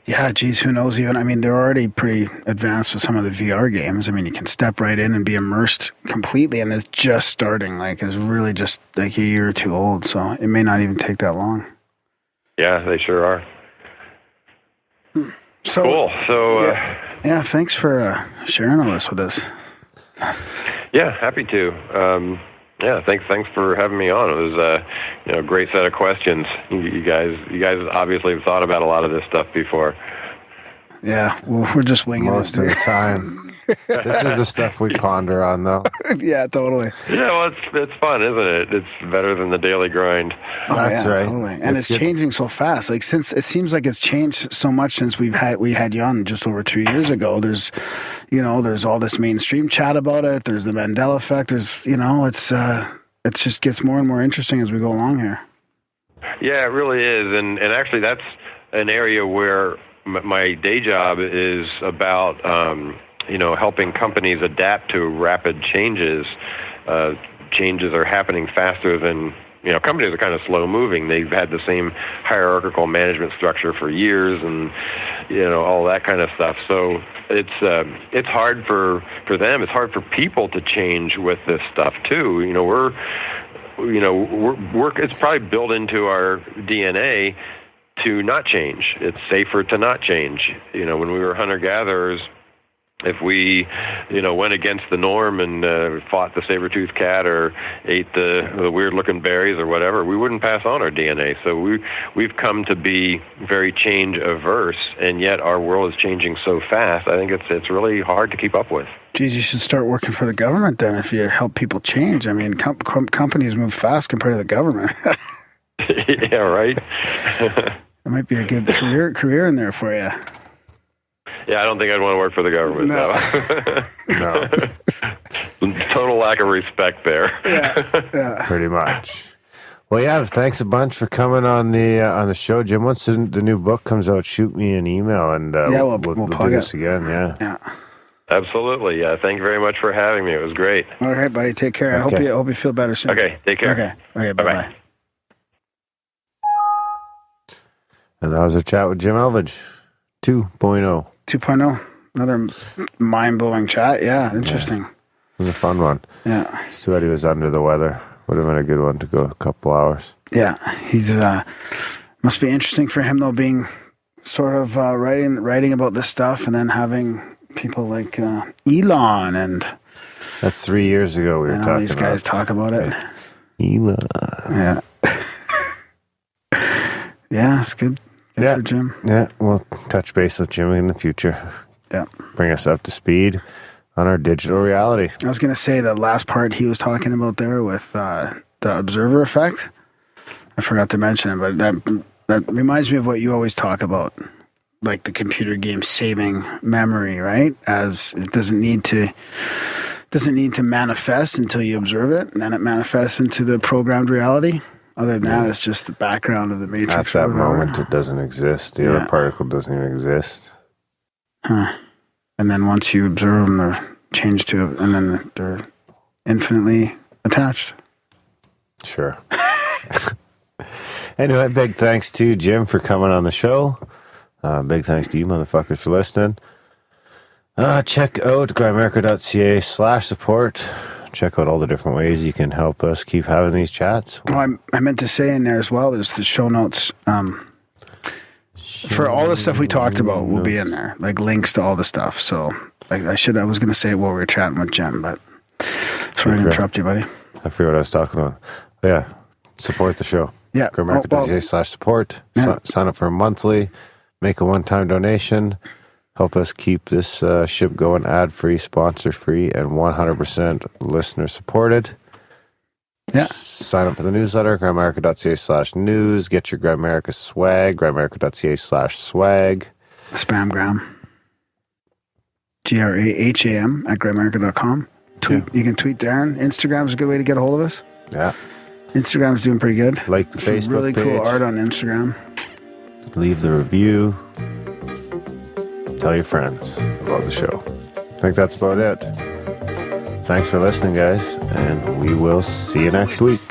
Yeah, geez, who knows even? I mean, they're already pretty advanced with some of the VR games. I mean, you can step right in and be immersed completely, and it's just starting. Like, it's really just like a year or two old, so it may not even take that long. Yeah, they sure are. So, cool. So, yeah, thanks for sharing all this with us. Yeah, happy to. Thanks for having me on. It was a great set of questions. You guys obviously have thought about a lot of this stuff before. Yeah, well, we're just winging most of the time. This is the stuff we ponder on, though. Yeah, totally. Yeah, well, it's fun, isn't it? It's better than the daily grind. Oh, That's right. Totally. And it's changing so fast. Like, since it seems like it's changed so much since we had you on just over 2 years ago. There's all this mainstream chat about it. There's the Mandela Affect. There's, it just gets more and more interesting as we go along here. Yeah, it really is. And actually, that's an area where my day job is about, helping companies adapt to rapid changes. Changes are happening faster than, companies are kind of slow moving. They've had the same hierarchical management structure for years and, all that kind of stuff. So it's hard for them. It's hard for people to change with this stuff too. It's probably built into our DNA to not change. It's safer to not change. When we were hunter-gatherers, if we, went against the norm and fought the saber-toothed cat or ate the weird-looking berries or whatever, we wouldn't pass on our DNA. So we've come to be very change-averse, and yet our world is changing so fast. I think it's really hard to keep up with. Geez, you should start working for the government then if you help people change. I mean, companies move fast compared to the government. Yeah, right? That might be a good career in there for you. Yeah, I don't think I'd want to work for the government. No. Total lack of respect there. Yeah. Pretty much. Well, yeah, thanks a bunch for coming on the show, Jim. Once the new book comes out, shoot me an email and we'll do this again. Yeah. Absolutely. Yeah. Thank you very much for having me. It was great. All right, buddy. Take care. Okay. I hope you feel better soon. Okay. Take care. Okay. Bye-bye. And that was our chat with Jim Elvidge, 2.0. 2.0. Another mind-blowing chat. Yeah, interesting. Yeah. It was a fun one. Yeah. It's too bad he was under the weather. Would have been a good one to go a couple hours. Yeah. He's must be interesting for him, though, being sort of writing about this stuff and then having people like Elon and... That's 3 years ago we were talking about. These guys talk about it. Elon. Yeah. Yeah, it's good. Good for Jim. Yeah, we'll touch base with Jim in the future. Yeah. Bring us up to speed on our digital reality. I was going to say the last part he was talking about there with the observer effect. I forgot to mention it, but that reminds me of what you always talk about, like the computer game saving memory, right? As it doesn't need to manifest until you observe it, and then it manifests into the programmed reality. Other than that, it's just the background of the matrix. At that moment, it doesn't exist. The other particle doesn't even exist. Huh. And then once you observe them, they're changed to, and then they're infinitely attached. Sure. Anyway, big thanks to Jim for coming on the show. Big thanks to you motherfuckers for listening. Check out grimerica.ca/support. Check out all the different ways you can help us keep having these chats. Oh, I meant to say in there as well, there's the show notes. For all the stuff we talked about will be in there, like links to all the stuff. So I was going to say it while we were chatting with Jen, but sorry to interrupt you, buddy. I forget what I was talking about. But yeah, support the show. Yeah. Grimerica.ca/support. Yeah. Sign up for a monthly. Make a one-time donation. Help us keep this ship going ad-free, sponsor-free, and 100% listener-supported. Yeah. Sign up for the newsletter, grimerica.ca/news. Get your Grimerica swag, grimerica.ca/swag. Spamgram. GRAHAM at grimerica.com. Tweet. Yeah. You can tweet Darren. Instagram's a good way to get a hold of us. Yeah. Instagram's doing pretty good. Like the Facebook really page. Cool art on Instagram. Leave the review. Tell your friends about the show. I think that's about it. Thanks for listening, guys, and we will see you next week.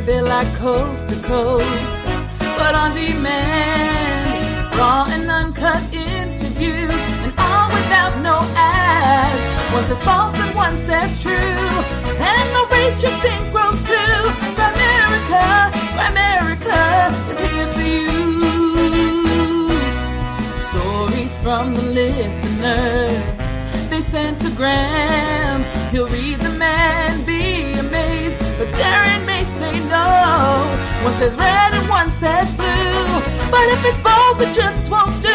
They like coast to coast, but on demand, raw and uncut interviews, and all without no ads. One says false and one says true, and the rate you sync grows too. from the listeners. They sent to Graham, he'll read them and be amazed. But Darren may say no. One says red and one says blue. But if it's balls, it just won't do.